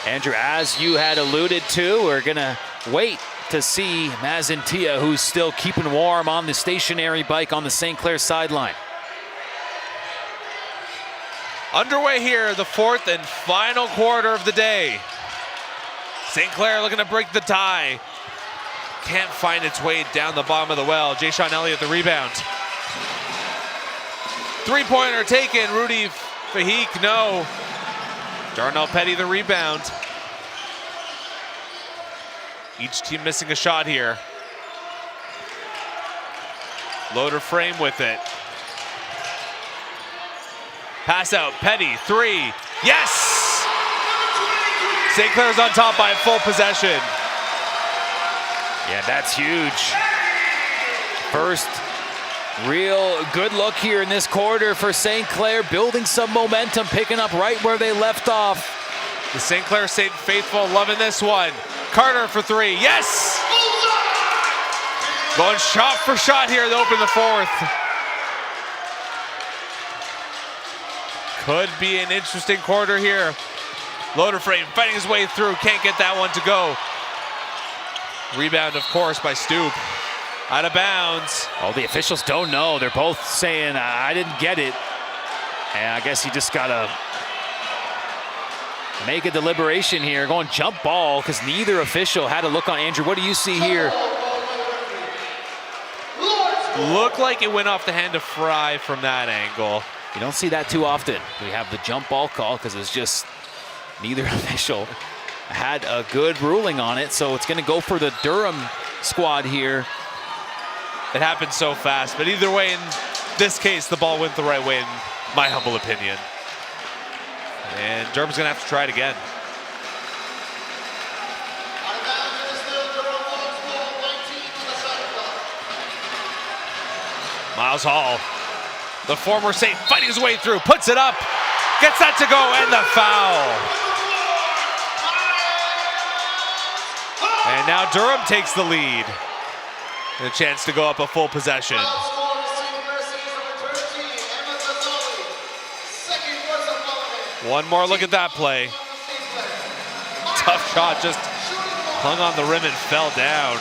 Speaker 3: Andrew, as you had alluded to, we're going to wait to see Mazentia, who's still keeping warm on the stationary bike on the St. Clair sideline.
Speaker 1: Underway here, the 4th and final quarter of the day. St. Clair looking to break the tie. Can't find its way down the bottom of the well. Jay-Sean Elliott the rebound. 3-pointer taken. Rudy Fahik, no. Darnell Petty the rebound. Each team missing a shot here. Loader frame with it. Pass out, Petty, 3. Yes! St. Clair's on top by a full possession.
Speaker 3: Yeah, that's huge. First real good look here in this quarter for St. Clair, building some momentum, picking up right where they left off.
Speaker 1: The St. Clair Saint faithful loving this one. Carter for 3, yes! Going shot for shot here to open the 4th. Could be an interesting quarter here. Loader frame fighting his way through, can't get that one to go. Rebound, of course, by Stoop. Out of bounds.
Speaker 3: Oh, the officials don't know. They're both saying, I didn't get it. And I guess you just gotta make a deliberation here. Going jump ball, because neither official had a look on Andrew. What do you see here?
Speaker 1: Looked like it went off the hand of Fry from that angle.
Speaker 3: You don't see that too often. We have the jump ball call because it's just neither official had a good ruling on it. So it's going to go for the Durham squad here.
Speaker 1: It happened so fast, but either way, in this case, the ball went the right way, in my humble opinion. And Durham's going to have to try it again. Miles Hall, the former Saint, fighting his way through, puts it up, gets that to go, and the foul. And now Durham takes the lead. And a chance to go up a full possession. One more look at that play. Tough shot, just hung on the rim and fell down.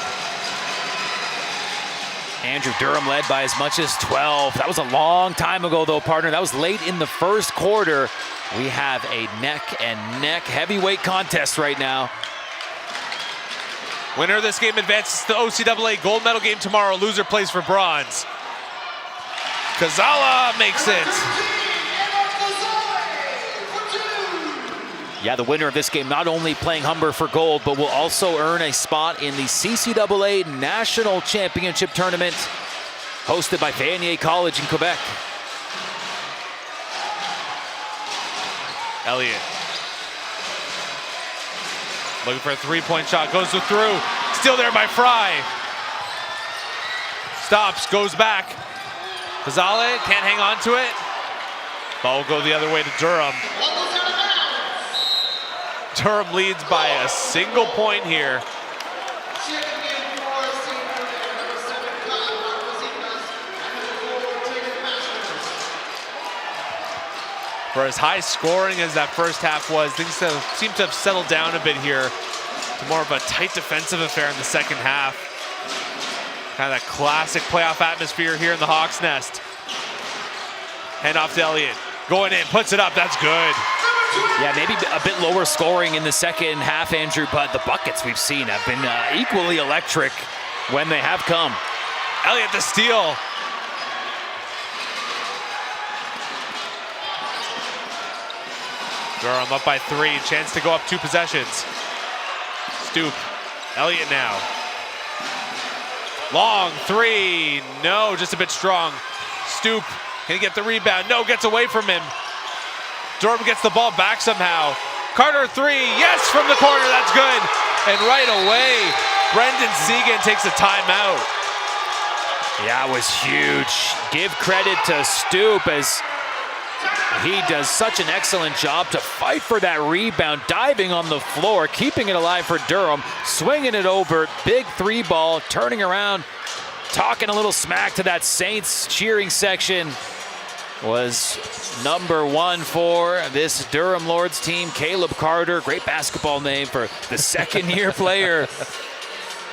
Speaker 3: Andrew, Durham led by as much as 12. That was a long time ago, though, partner. That was late in the first quarter. We have a neck-and-neck heavyweight contest right now.
Speaker 1: Winner of this game advances to the OCAA gold medal game tomorrow. Loser plays for bronze. Kazala makes it.
Speaker 3: Yeah, the winner of this game not only playing Humber for gold, but will also earn a spot in the CCAA National Championship Tournament hosted by Vanier College in Quebec.
Speaker 1: Elliott. Looking for a three-point shot, goes through. Still there by Fry. Stops, goes back. Kazale can't hang on to it. Ball will go the other way to Durham. Durham leads by a single point here. For as high scoring as that first half was, things seem to have settled down a bit here to more of a tight defensive affair in the second half. Kind of that classic playoff atmosphere here in the Hawks' Nest. Hand off to Elliott. Going in, puts it up, that's good.
Speaker 3: Yeah, maybe a bit lower scoring in the second half, Andrew, but the buckets we've seen have been equally electric when they have come.
Speaker 1: Elliott the steal. Durham up by 3, chance to go up 2 possessions. Stoop, Elliott now. Long 3, no, just a bit strong. Stoop, can he get the rebound? No, gets away from him. Durham gets the ball back somehow. Carter 3, yes, from the corner, that's good. And right away, Brendan Segan takes a timeout.
Speaker 3: Yeah, it was huge. Give credit to Stoop as he does such an excellent job to fight for that rebound, diving on the floor, keeping it alive for Durham, swinging it over, big 3 ball, turning around, talking a little smack to that Saints cheering section. Was number 1 for this Durham Lords team, Caleb Carter, great basketball name for the second-year player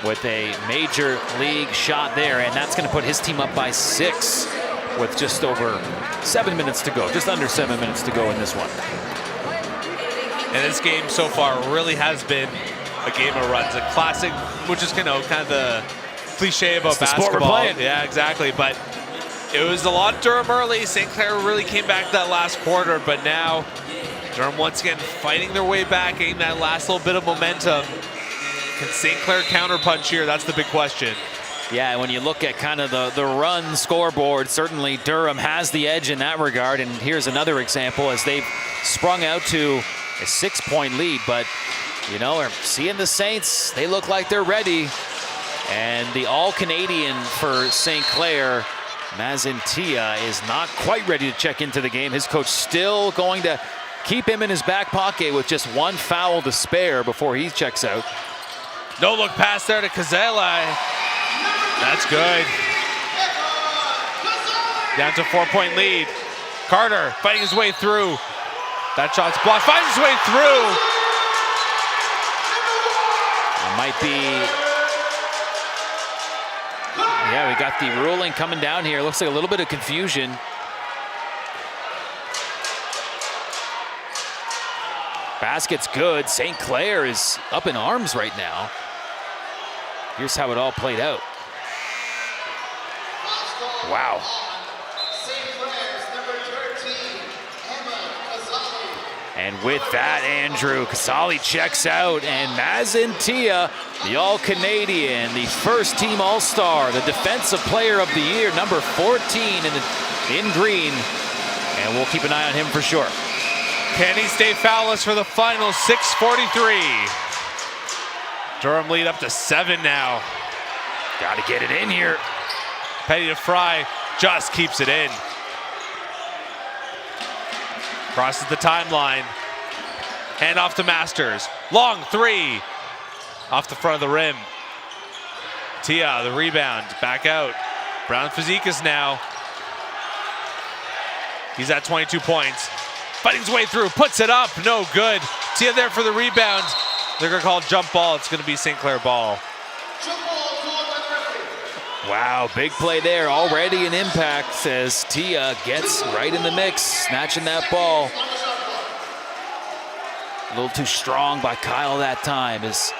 Speaker 3: with a major league shot there, and that's going to put his team up by 6 with just over 7 minutes to go, just under 7 minutes to go in this one.
Speaker 1: And this game so far really has been a game of runs, a classic, which is kind of the cliche about basketball.
Speaker 3: Sport we're playing.
Speaker 1: Yeah, exactly. But it was a lot Durham early. St. Clair really came back that last quarter, but now Durham once again fighting their way back, getting that last little bit of momentum. Can St. Clair counterpunch here? That's the big question.
Speaker 3: Yeah, when you look at kind of the run scoreboard, certainly Durham has the edge in that regard. And here's another example as they've sprung out to a 6-point lead. But, you know, we're seeing the Saints. They look like they're ready. And the All-Canadian for St. Clair, Mazin Tia, is not quite ready to check into the game. His coach still going to keep him in his back pocket with just 1 foul to spare before he checks out.
Speaker 1: No look pass there to Kazela. That's good. Down to 4-point lead. Carter fighting his way through. That shot's blocked. Finds his way through.
Speaker 3: It might be. Yeah, we got the ruling coming down here. Looks like a little bit of confusion. Basket's good. St. Clair is up in arms right now. Here's how it all played out. Wow. And with that, Andrew, Casali checks out, and Mazin Tia, the All-Canadian, the first-team All-Star, the Defensive Player of the Year, number 14 in green, and we'll keep an eye on him for sure.
Speaker 1: Can he stay foul-less for the final? 6:43. Durham lead up to 7 now.
Speaker 3: Got to get it in here.
Speaker 1: Petty to Fry, just keeps it in. Crosses the timeline. Hand off to Masters. Long 3. Off the front of the rim. Tia, the rebound. Back out. Brown Fazekas now. He's at 22 points. Fighting his way through. Puts it up. No good. Tia there for the rebound. They're going to call jump ball. It's going to be St. Clair ball.
Speaker 3: Wow, big play there. Already an impact as Tia gets right in the mix, snatching that ball. A little too strong by Kyle that time as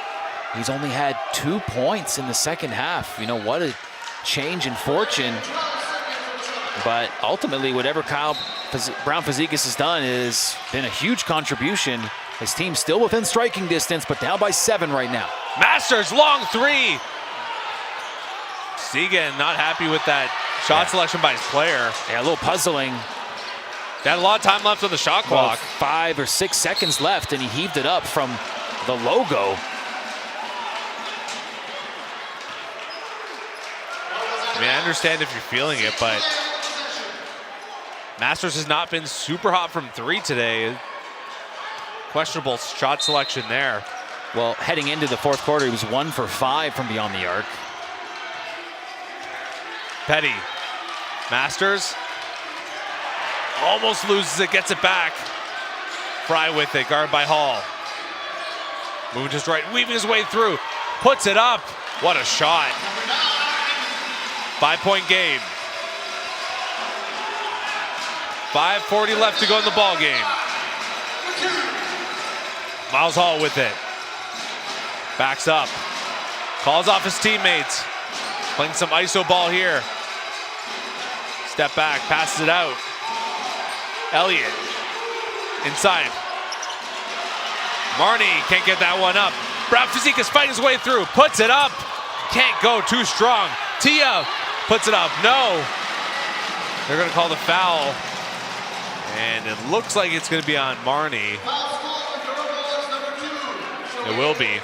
Speaker 3: he's only had 2 points in the second half. You know, what a change in fortune. But ultimately, whatever Kyle Brown Fazekas has done has been a huge contribution. His team's still within striking distance, but down by 7 right now.
Speaker 1: Masters, long 3. Segan not happy with that shot selection by his player.
Speaker 3: Yeah, a little puzzling.
Speaker 1: They had a lot of time left on the shot clock.
Speaker 3: 5 or 6 seconds left, and he heaved it up from the logo.
Speaker 1: I mean, I understand if you're feeling it, but Masters has not been super hot from 3 today. Questionable shot selection there.
Speaker 3: Well, heading into the fourth quarter, he was 1 for 5 from beyond the arc.
Speaker 1: Petty. Masters. Almost loses it, gets it back. Fry with it, guard by Hall. Moving just right, weaving his way through. Puts it up. What a shot. 5-point game. 5:40 left to go in the ball game. Miles Hall with it. Backs up. Calls off his teammates. Playing some ISO ball here. Step back, passes it out. Elliott inside. Marnie can't get that one up. Brown Fazekas fighting his way through, puts it up. Can't go, too strong. Tia puts it up, no. They're gonna call the foul. And it looks like it's gonna be on Marnie. It will be.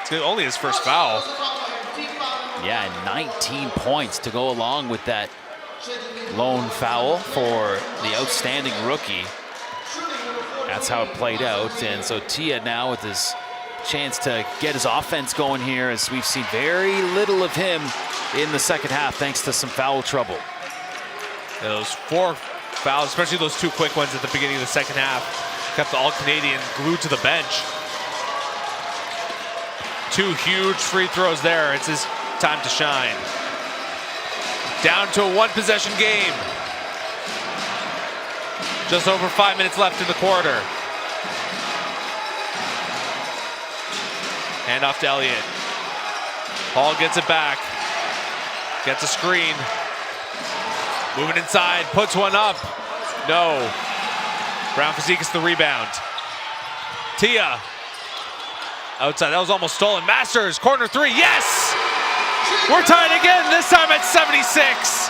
Speaker 1: It's only his first foul.
Speaker 3: Yeah, 19 points to go along with that lone foul for the outstanding rookie. That's how it played out. And so Tia now with his chance to get his offense going here, as we've seen very little of him in the second half thanks to some foul trouble.
Speaker 1: Yeah, those 4 fouls, especially those 2 quick ones at the beginning of the second half, kept the All-Canadian glued to the bench. 2 huge free throws there. It's his time to shine. Down to a 1-possession game. Just over 5 minutes left in the quarter. Hand off to Elliott. Hall gets it back. Gets a screen. Moving inside, puts one up. No. Brown Fazekas the rebound. Tia. Outside, that was almost stolen. Masters, corner 3, yes! We're tied again, this time at 76.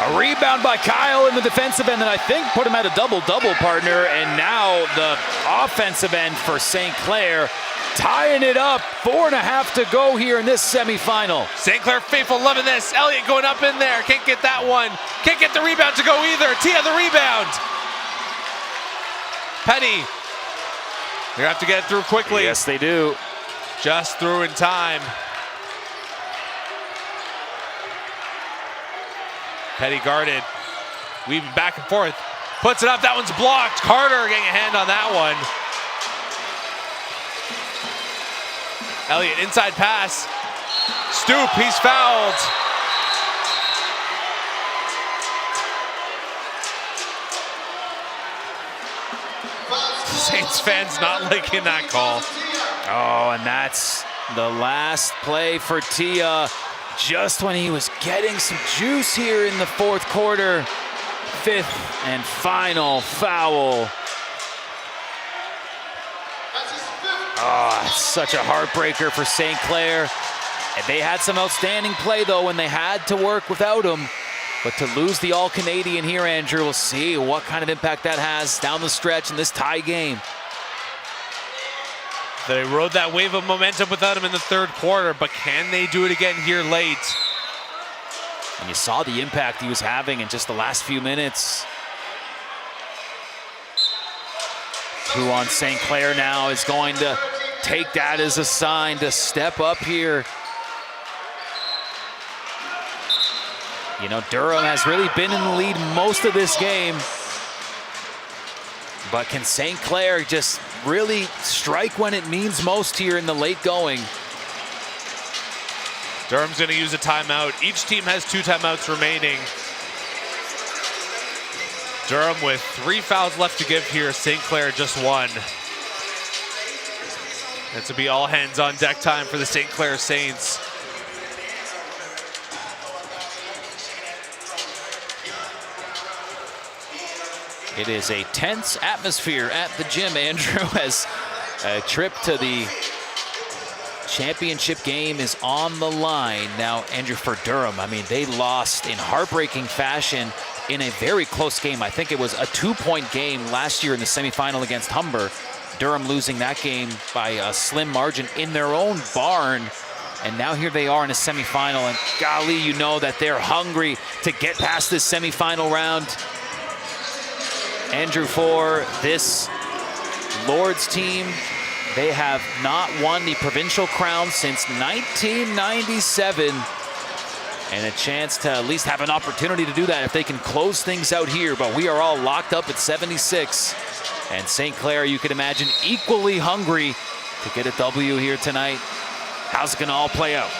Speaker 3: A rebound by Kyle in the defensive end, and I think put him at a double-double, partner. And now the offensive end for St. Clair, tying it up. 4.5 to go here in this semifinal.
Speaker 1: St. Clair faithful loving this. Elliott going up in there. Can't get that one. Can't get the rebound to go either. Tia the rebound. Petty. They have to get it through quickly.
Speaker 3: Yes, they do.
Speaker 1: Just through in time. Petty guarded. Weaving back and forth. Puts it up. That one's blocked. Carter getting a hand on that one. Elliott, inside pass. Stoop, he's fouled. Saints fans not liking that call.
Speaker 3: Oh, and that's the last play for Tia. Just when he was getting some juice here in the fourth quarter. 5th and final foul. Oh, it's such a heartbreaker for St. Clair. And they had some outstanding play, though, when they had to work without him. But to lose the All-Canadian here, Andrew, we'll see what kind of impact that has down the stretch in this tie game.
Speaker 1: They rode that wave of momentum without him in the third quarter, but can they do it again here late?
Speaker 3: And you saw the impact he was having in just the last few minutes. Who on St. Clair now is going to take that as a sign to step up here. You know, Durham has really been in the lead most of this game. But can St. Clair just really strike when it means most here in the late going?
Speaker 1: Durham's going to use a timeout. Each team has 2 timeouts remaining. Durham with 3 fouls left to give here. St. Clair just 1. This will be all hands on deck time for the St. Clair Saints.
Speaker 3: It is a tense atmosphere at the gym, Andrew, as a trip to the championship game is on the line. Now, Andrew, for Durham, I mean, they lost in heartbreaking fashion in a very close game. I think it was a 2-point game last year in the semifinal against Humber. Durham losing that game by a slim margin in their own barn. And now here they are in a semifinal, and golly, you know that they're hungry to get past this semifinal round. Andrew, for this Lords team, they have not won the provincial crown since 1997. And a chance to at least have an opportunity to do that if they can close things out here. But we are all locked up at 76. And St. Clair, you can imagine, equally hungry to get a W here tonight. How's it gonna all play out?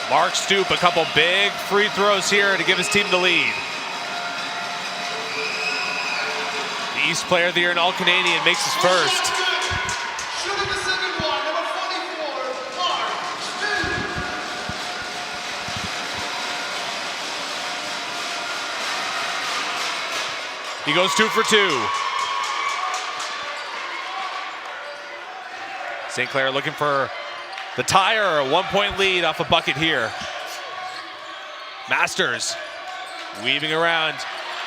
Speaker 1: Mark Stoop, a couple big free throws here to give his team the lead. The East Player of the Year and All-Canadian makes his first.
Speaker 4: Shooting the second one, number 44, Mark Stoop.
Speaker 1: He goes 2 for 2. St. Clair looking for the tie or a 1-point lead off a bucket here. Masters weaving around.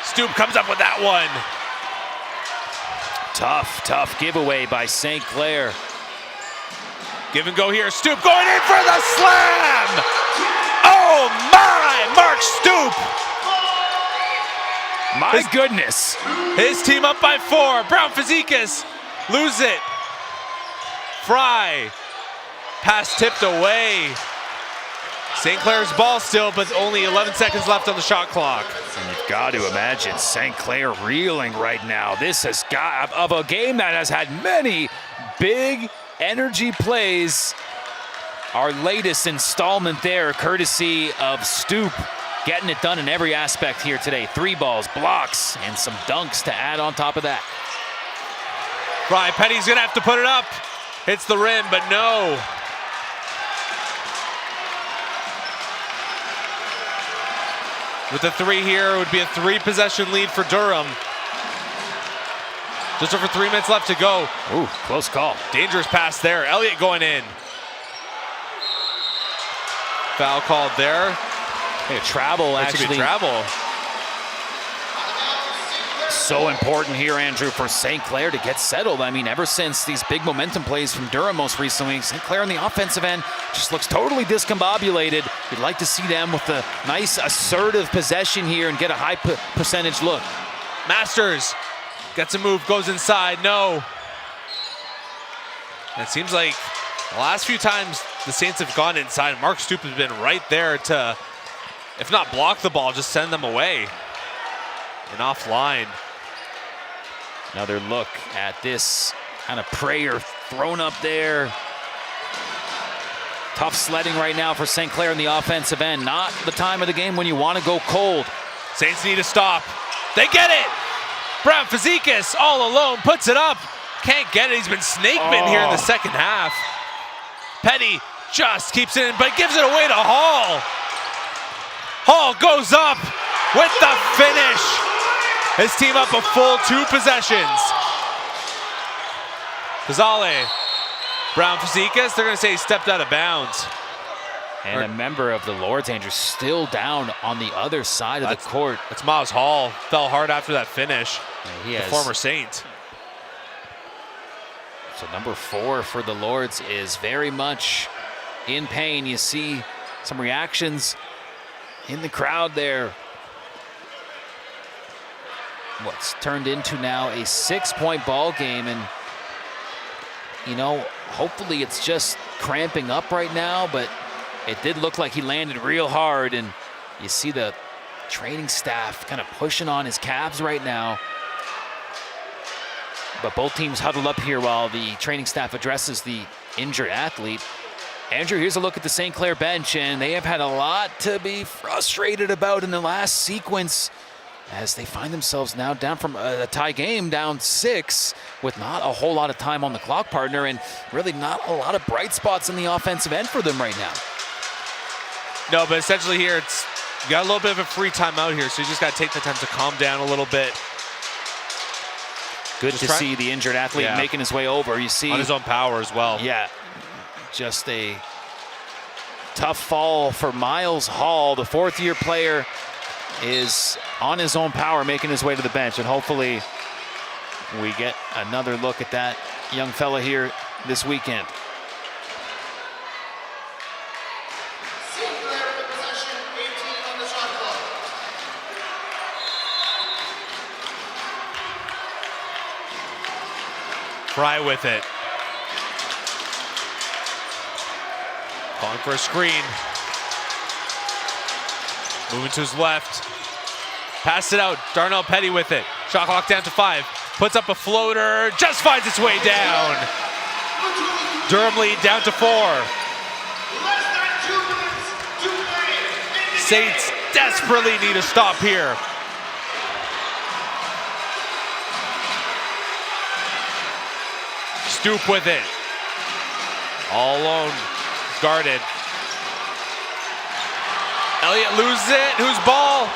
Speaker 1: Stoop comes up with that one.
Speaker 3: Tough giveaway by St. Clair.
Speaker 1: Give and go here. Stoop going in for the slam. Oh my, Mark Stoop.
Speaker 3: My goodness.
Speaker 1: His team up by 4. Brown Fazekas lose it. Fry. Pass tipped away. St. Clair's ball still, but only 11 seconds left on the shot clock.
Speaker 3: And you've got to imagine St. Clair reeling right now. This has got of a game that has had many big energy plays. Our latest installment there, courtesy of Stoop, getting it done in every aspect here today. 3 balls, blocks, and some dunks to add on top of that.
Speaker 1: Fry, Petty's gonna have to put it up. Hits the rim, but no. With the 3 here, it would be a 3-possession lead for Durham. Just over 3 minutes left to go.
Speaker 3: Ooh, close call.
Speaker 1: Dangerous pass there. Elliott going in. Foul called there.
Speaker 3: Hey, travel actually.
Speaker 1: Travel.
Speaker 3: So important here, Andrew, for St. Clair to get settled. I mean, ever since these big momentum plays from Durham most recently, St. Clair on the offensive end just looks totally discombobulated. You'd like to see them with a nice assertive possession here and get a high percentage look.
Speaker 1: Masters gets a move, goes inside, no. And it seems like the last few times the Saints have gone inside, Mark Stoop has been right there to, if not block the ball, just send them away and offline.
Speaker 3: Another look at this kind of prayer thrown up there. Tough sledding right now for St. Clair in the offensive end. Not the time of the game when you want to go cold.
Speaker 1: Saints need to stop. They get it. Brown Fazekas all alone puts it up. Can't get it. He's been snake bitten here in the second half. Petty just keeps it in, but gives it away to Hall. Hall goes up with the finish. His team up a full 2 possessions. Gonzalez, Brown Fazekas, they're going to say he stepped out of bounds.
Speaker 3: And a member of the Lords, Andrew, still down on the other side of the court.
Speaker 1: That's Miles Hall. Fell hard after that finish.
Speaker 3: The
Speaker 1: former Saint.
Speaker 3: So number 4 for the Lords is very much in pain. You see some reactions in the crowd there. What's turned into now a 6-point ball game, and you know, hopefully it's just cramping up right now, but it did look like he landed real hard, and you see the training staff kind of pushing on his calves right now. But both teams huddled up here while the training staff addresses the injured athlete. Andrew, here's a look at the St. Clair bench, and they have had a lot to be frustrated about in the last sequence, as they find themselves now down from a tie game, down 6, with not a whole lot of time on the clock, partner, and really not a lot of bright spots in the offensive end for them right now.
Speaker 1: No, but essentially here, you got a little bit of a free timeout here, so you just got to take the time to calm down a little bit.
Speaker 3: Good to see the injured athlete making his way over. You see,
Speaker 1: on his own power as well.
Speaker 3: Yeah, just a tough fall for Miles Hall. The 4th-year player is on his own power, making his way to the bench, and hopefully we get another look at that young fella here this weekend.
Speaker 1: Fry with it. Calling for a screen. Moving to his left. Passed it out. Darnell Petty with it. Shot clock down to 5. Puts up a floater. Just finds its way down. Durham lead down to 4. Saints desperately need a stop here. Stoop with it. All alone. Guarded. Elliott loses it. Whose ball?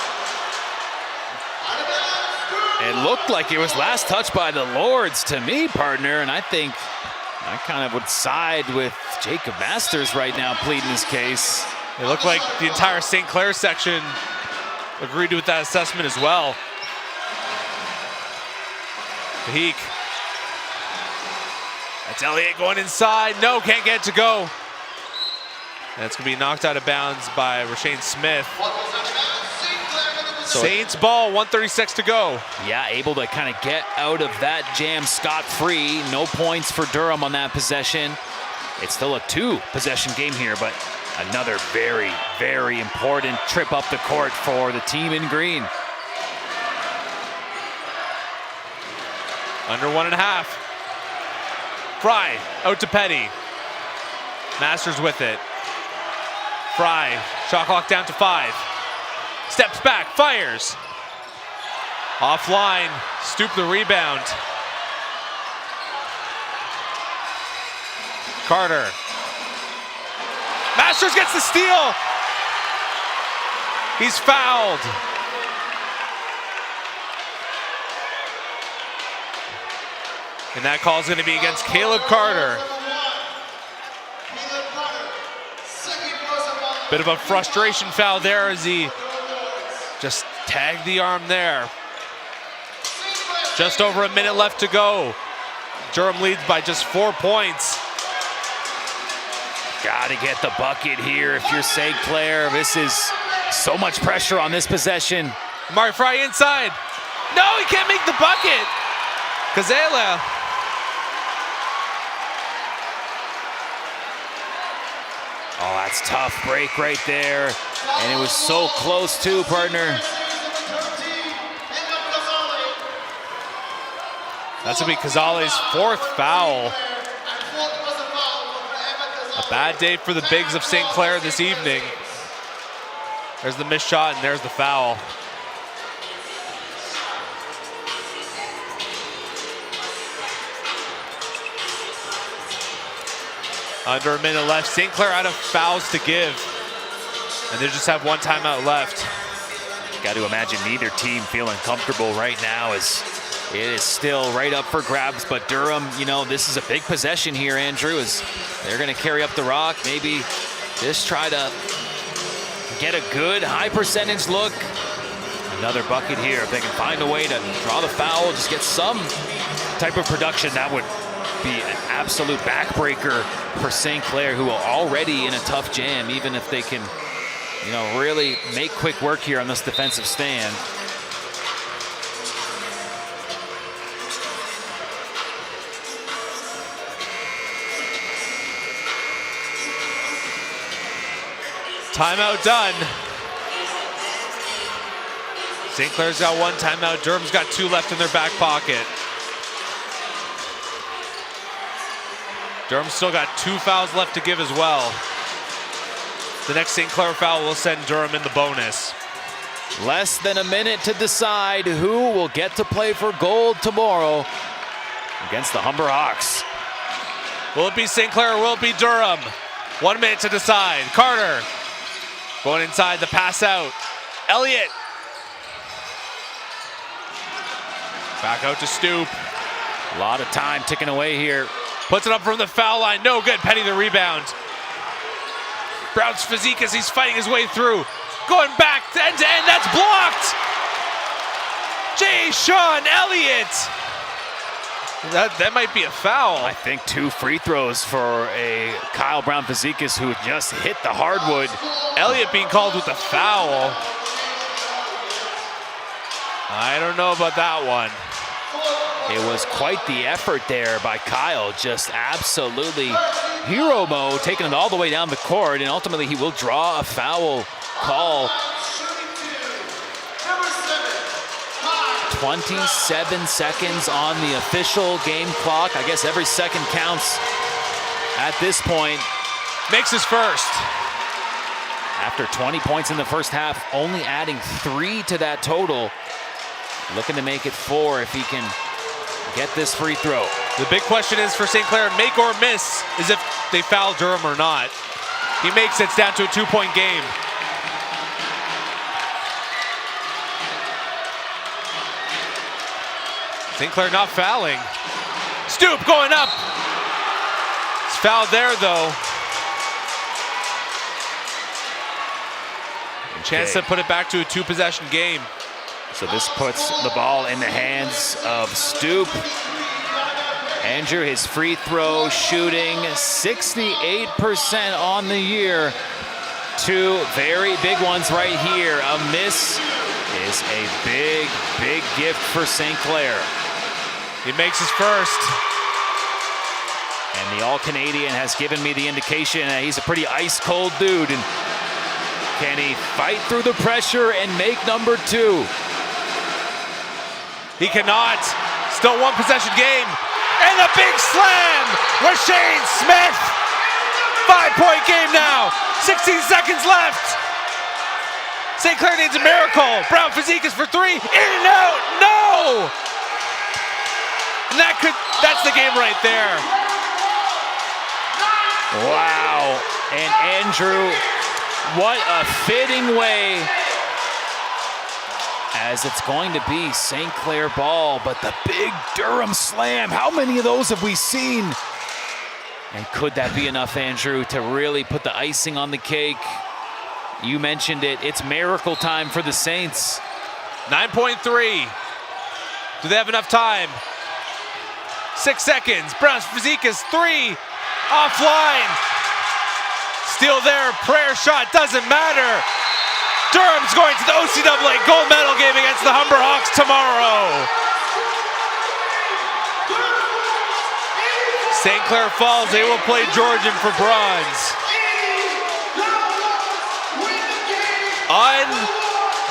Speaker 3: It looked like it was last touched by the Lords to me, partner, and I think I kind of would side with Jacob Masters right now, pleading his case.
Speaker 1: It looked like the entire St. Clair section agreed with that assessment as well. Peak. That's Elliott going inside. No, can't get it to go. That's going to be knocked out of bounds by Rashane Smith. Saints ball, 136 to go.
Speaker 3: Yeah, able to kind of get out of that jam scot-free. No points for Durham on that possession. It's still a 2-possession game here, but another very, very important trip up the court for the team in green.
Speaker 1: Under 1.5. Fry out to Petty. Masters with it. Fry, shot clock down to 5. Steps back, fires. Offline, Stoop the rebound. Carter. Masters gets the steal. He's fouled. And that call is going to be against Caleb Carter. Bit of a frustration foul there as he just tagged the arm there. Just over a minute left to go. Durham leads by just 4 points.
Speaker 3: Gotta get the bucket here if you're St. Clair. This is so much pressure on this possession.
Speaker 1: Mark Fry inside. No, he can't make the bucket. Kazela.
Speaker 3: Oh, that's tough break right there. And it was so close too, partner.
Speaker 1: That's gonna be Kazale's 4th foul. A bad day for the bigs of St. Clair this evening. There's the missed shot and there's the foul. Under a minute left. St. Clair out of fouls to give. And they just have 1 timeout left.
Speaker 3: Got to imagine neither team feeling comfortable right now as it is still right up for grabs. But Durham, you know, this is a big possession here, Andrew, as they're going to carry up the rock. Maybe just try to get a good high percentage look. Another bucket here. If they can find a way to draw the foul, just get some type of production, that would be an absolute backbreaker for St. Clair, who are already in a tough jam, even if they can, you know, really make quick work here on this defensive stand.
Speaker 1: Timeout done. St. Clair's got 1 timeout. Durham's got 2 left in their back pocket. Durham's still got 2 fouls left to give as well. The next St. Clair foul will send Durham in the bonus.
Speaker 3: Less than a minute to decide who will get to play for gold tomorrow against the Humber Hawks.
Speaker 1: Will it be St. Clair or will it be Durham? 1 minute to decide. Carter going inside, the pass out. Elliott. Back out to Stoop.
Speaker 3: A lot of time ticking away here.
Speaker 1: Puts it up from the foul line. No good. Petty the rebound. Brown's physique as he's fighting his way through. Going back end to end. That's blocked. J. Sean Elliott. That might be a foul.
Speaker 3: I think 2 free throws for a Kyle Brown Physicus who just hit the hardwood.
Speaker 1: Elliott being called with a foul. I don't know about that one.
Speaker 3: It was quite the effort there by Kyle, just absolutely hero mode, taking it all the way down the court, and ultimately he will draw a foul call. 27 seconds on the official game clock. I guess every second counts at this point.
Speaker 1: Makes his first.
Speaker 3: After 20 points in the first half, only adding 3 to that total. Looking to make it 4 if he can get this free throw.
Speaker 1: The big question is for St. Clair, make or miss, is if they foul Durham or not. He makes it, it's down to a 2-point game. St. Clair not fouling. Stoop going up. fouled there, though. Chance to put it back to a 2-possession game.
Speaker 3: So this puts the ball in the hands of Stoop. Andrew, his free throw shooting 68% on the year. 2 very big ones right here. A miss is a big, big gift for St. Clair.
Speaker 1: He makes his first.
Speaker 3: And the All-Canadian has given me the indication that he's a pretty ice-cold dude. And can he fight through the pressure and make number 2?
Speaker 1: He cannot. Still 1-possession game. And a big slam! Rashane Smith! 5-point game now. 16 seconds left. St. Clair needs a miracle. Brown Fazekas for 3. In and out. No! And that's the game right there.
Speaker 3: Wow. And Andrew, what a fitting way, as it's going to be St. Clair ball, but the big Durham slam, how many of those have we seen? And could that be enough, Andrew, to really put the icing on the cake? You mentioned it, it's miracle time for the Saints.
Speaker 1: 9.3. Do they have enough time? 6 seconds. Brown Fazekas 3. Offline. Still there. Prayer shot doesn't matter. Durham's going to the OCAA gold medal game against the Humber Hawks tomorrow. St. Clair falls. They will play Georgian for bronze.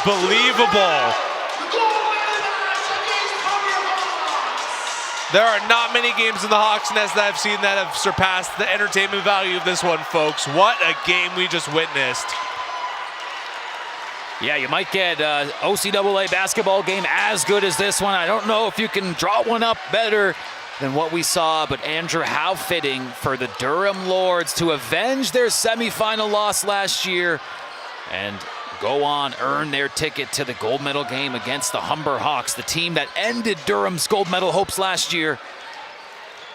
Speaker 1: Unbelievable. There are not many games in the Hawks Nest that I've seen that have surpassed the entertainment value of this one, folks. What a game we just witnessed.
Speaker 3: Yeah, you might get an OCAA basketball game as good as this one. I don't know if you can draw one up better than what we saw, but Andrew, how fitting for the Durham Lords to avenge their semifinal loss last year and go on, earn their ticket to the gold medal game against the Humber Hawks, the team that ended Durham's gold medal hopes last year.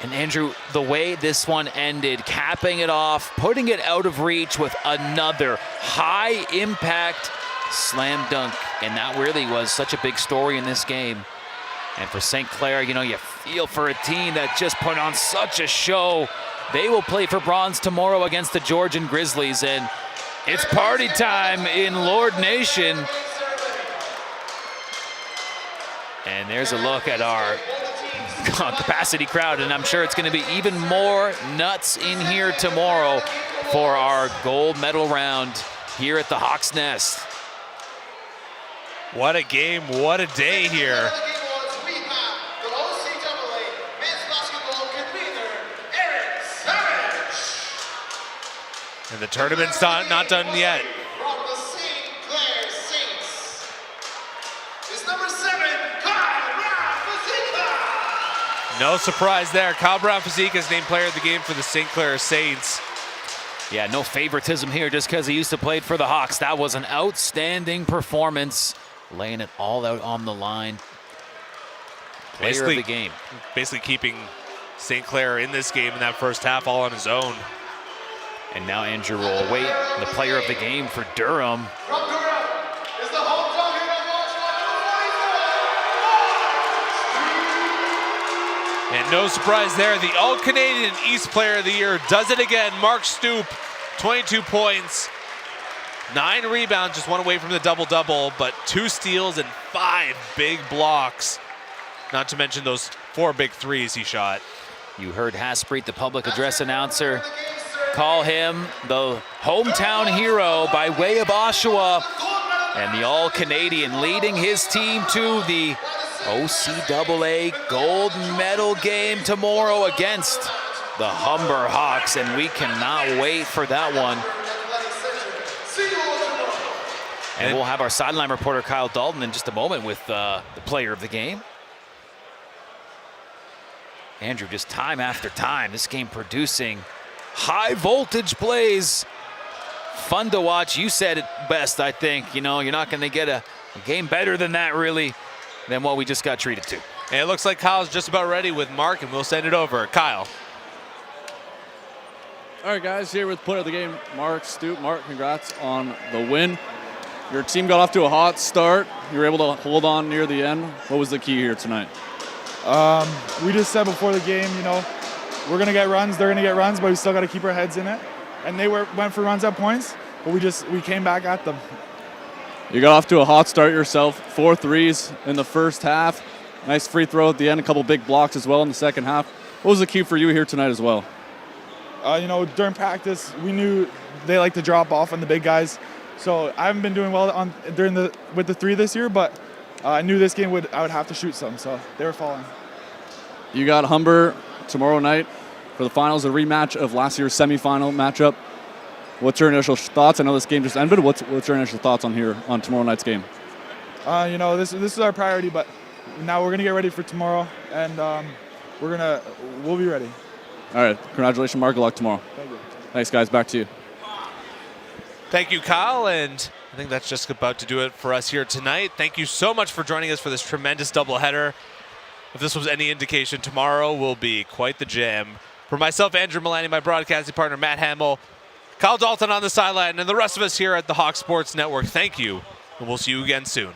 Speaker 3: And Andrew, the way this one ended, capping it off, putting it out of reach with another high-impact slam dunk. And that really was such a big story in this game. And for St. Clair, you know, you feel for a team that just put on such a show. They will play for bronze tomorrow against the Georgian Grizzlies, and it's party time in Lord Nation. And there's a look at our capacity crowd, and I'm sure it's going to be even more nuts in here tomorrow for our gold medal round here at the Hawks Nest.
Speaker 1: What a game, what a day here. And the tournament's not done yet.
Speaker 4: From the St. Clair Saints is number 7, Kyle Brown Fazekas.
Speaker 1: No surprise there. Kyle Brown Fazekas named player of the game for the St. Clair Saints.
Speaker 3: Yeah, no favoritism here just because he used to play for the Hawks. That was an outstanding performance, laying it all out on the line. Player of the game.
Speaker 1: Basically keeping St. Clair in this game in that first half all on his own.
Speaker 3: And now Andrew will await the player of the game for Durham.
Speaker 4: From Durham is the hometown hero of
Speaker 1: And no surprise there, the All-Canadian East Player of the Year does it again. Mark Stoop, 22 points, 9 rebounds, just one away from the double-double, but 2 steals and 5 big blocks. Not to mention those 4 big threes he shot.
Speaker 3: You heard Haspreet, the public address announcer, call him the hometown hero by way of Oshawa, and the All-Canadian leading his team to the OCAA gold medal game tomorrow against the Humber Hawks, and we cannot wait for that one. And we'll have our sideline reporter Kyle Dalton in just a moment with the player of the game. Andrew, just time after time, this game producing high voltage plays. Fun to watch. You said it best, I think. You know, you're not going to get a game better than that, really, than what we just got treated to.
Speaker 1: And it looks like Kyle's just about ready with Mark, and we'll send it over. Kyle.
Speaker 2: All right, guys, here with player of the game, Mark Stoop. Mark, congrats on the win. Your team got off to a hot start. You were able to hold on near the end. What was the key here tonight?
Speaker 6: We just said before the game, we're going to get runs, they're going to get runs, but we still got to keep our heads in it. And they went for runs at points, but we came back at them.
Speaker 2: You got off to a hot start yourself, 4 threes in the first half. Nice free throw at the end, a couple big blocks as well in the second half. What was the key for you here tonight as well?
Speaker 6: During practice, we knew they like to drop off on the big guys. So I haven't been doing well with the 3 this year, but I knew this game I would have to shoot some, so they were falling.
Speaker 2: You got Humber tomorrow night for the finals, a rematch of last year's semifinal matchup. What's your initial thoughts? I know this game just ended. What's your initial thoughts on tomorrow night's game?
Speaker 6: This is our priority, but now we're gonna get ready for tomorrow, and we'll be ready.
Speaker 2: All right, congratulations, Mark. Good luck tomorrow.
Speaker 6: Thank you.
Speaker 2: Thanks, guys. Back to you.
Speaker 1: Thank you, Kyle, and I think that's just about to do it for us here tonight. Thank you so much for joining us for this tremendous doubleheader. If this was any indication, tomorrow will be quite the jam. For myself, Andrew Milani, my broadcasting partner, Matt Hamill, Kyle Dalton on the sideline, and the rest of us here at the Hawk Sports Network, thank you, and we'll see you again soon.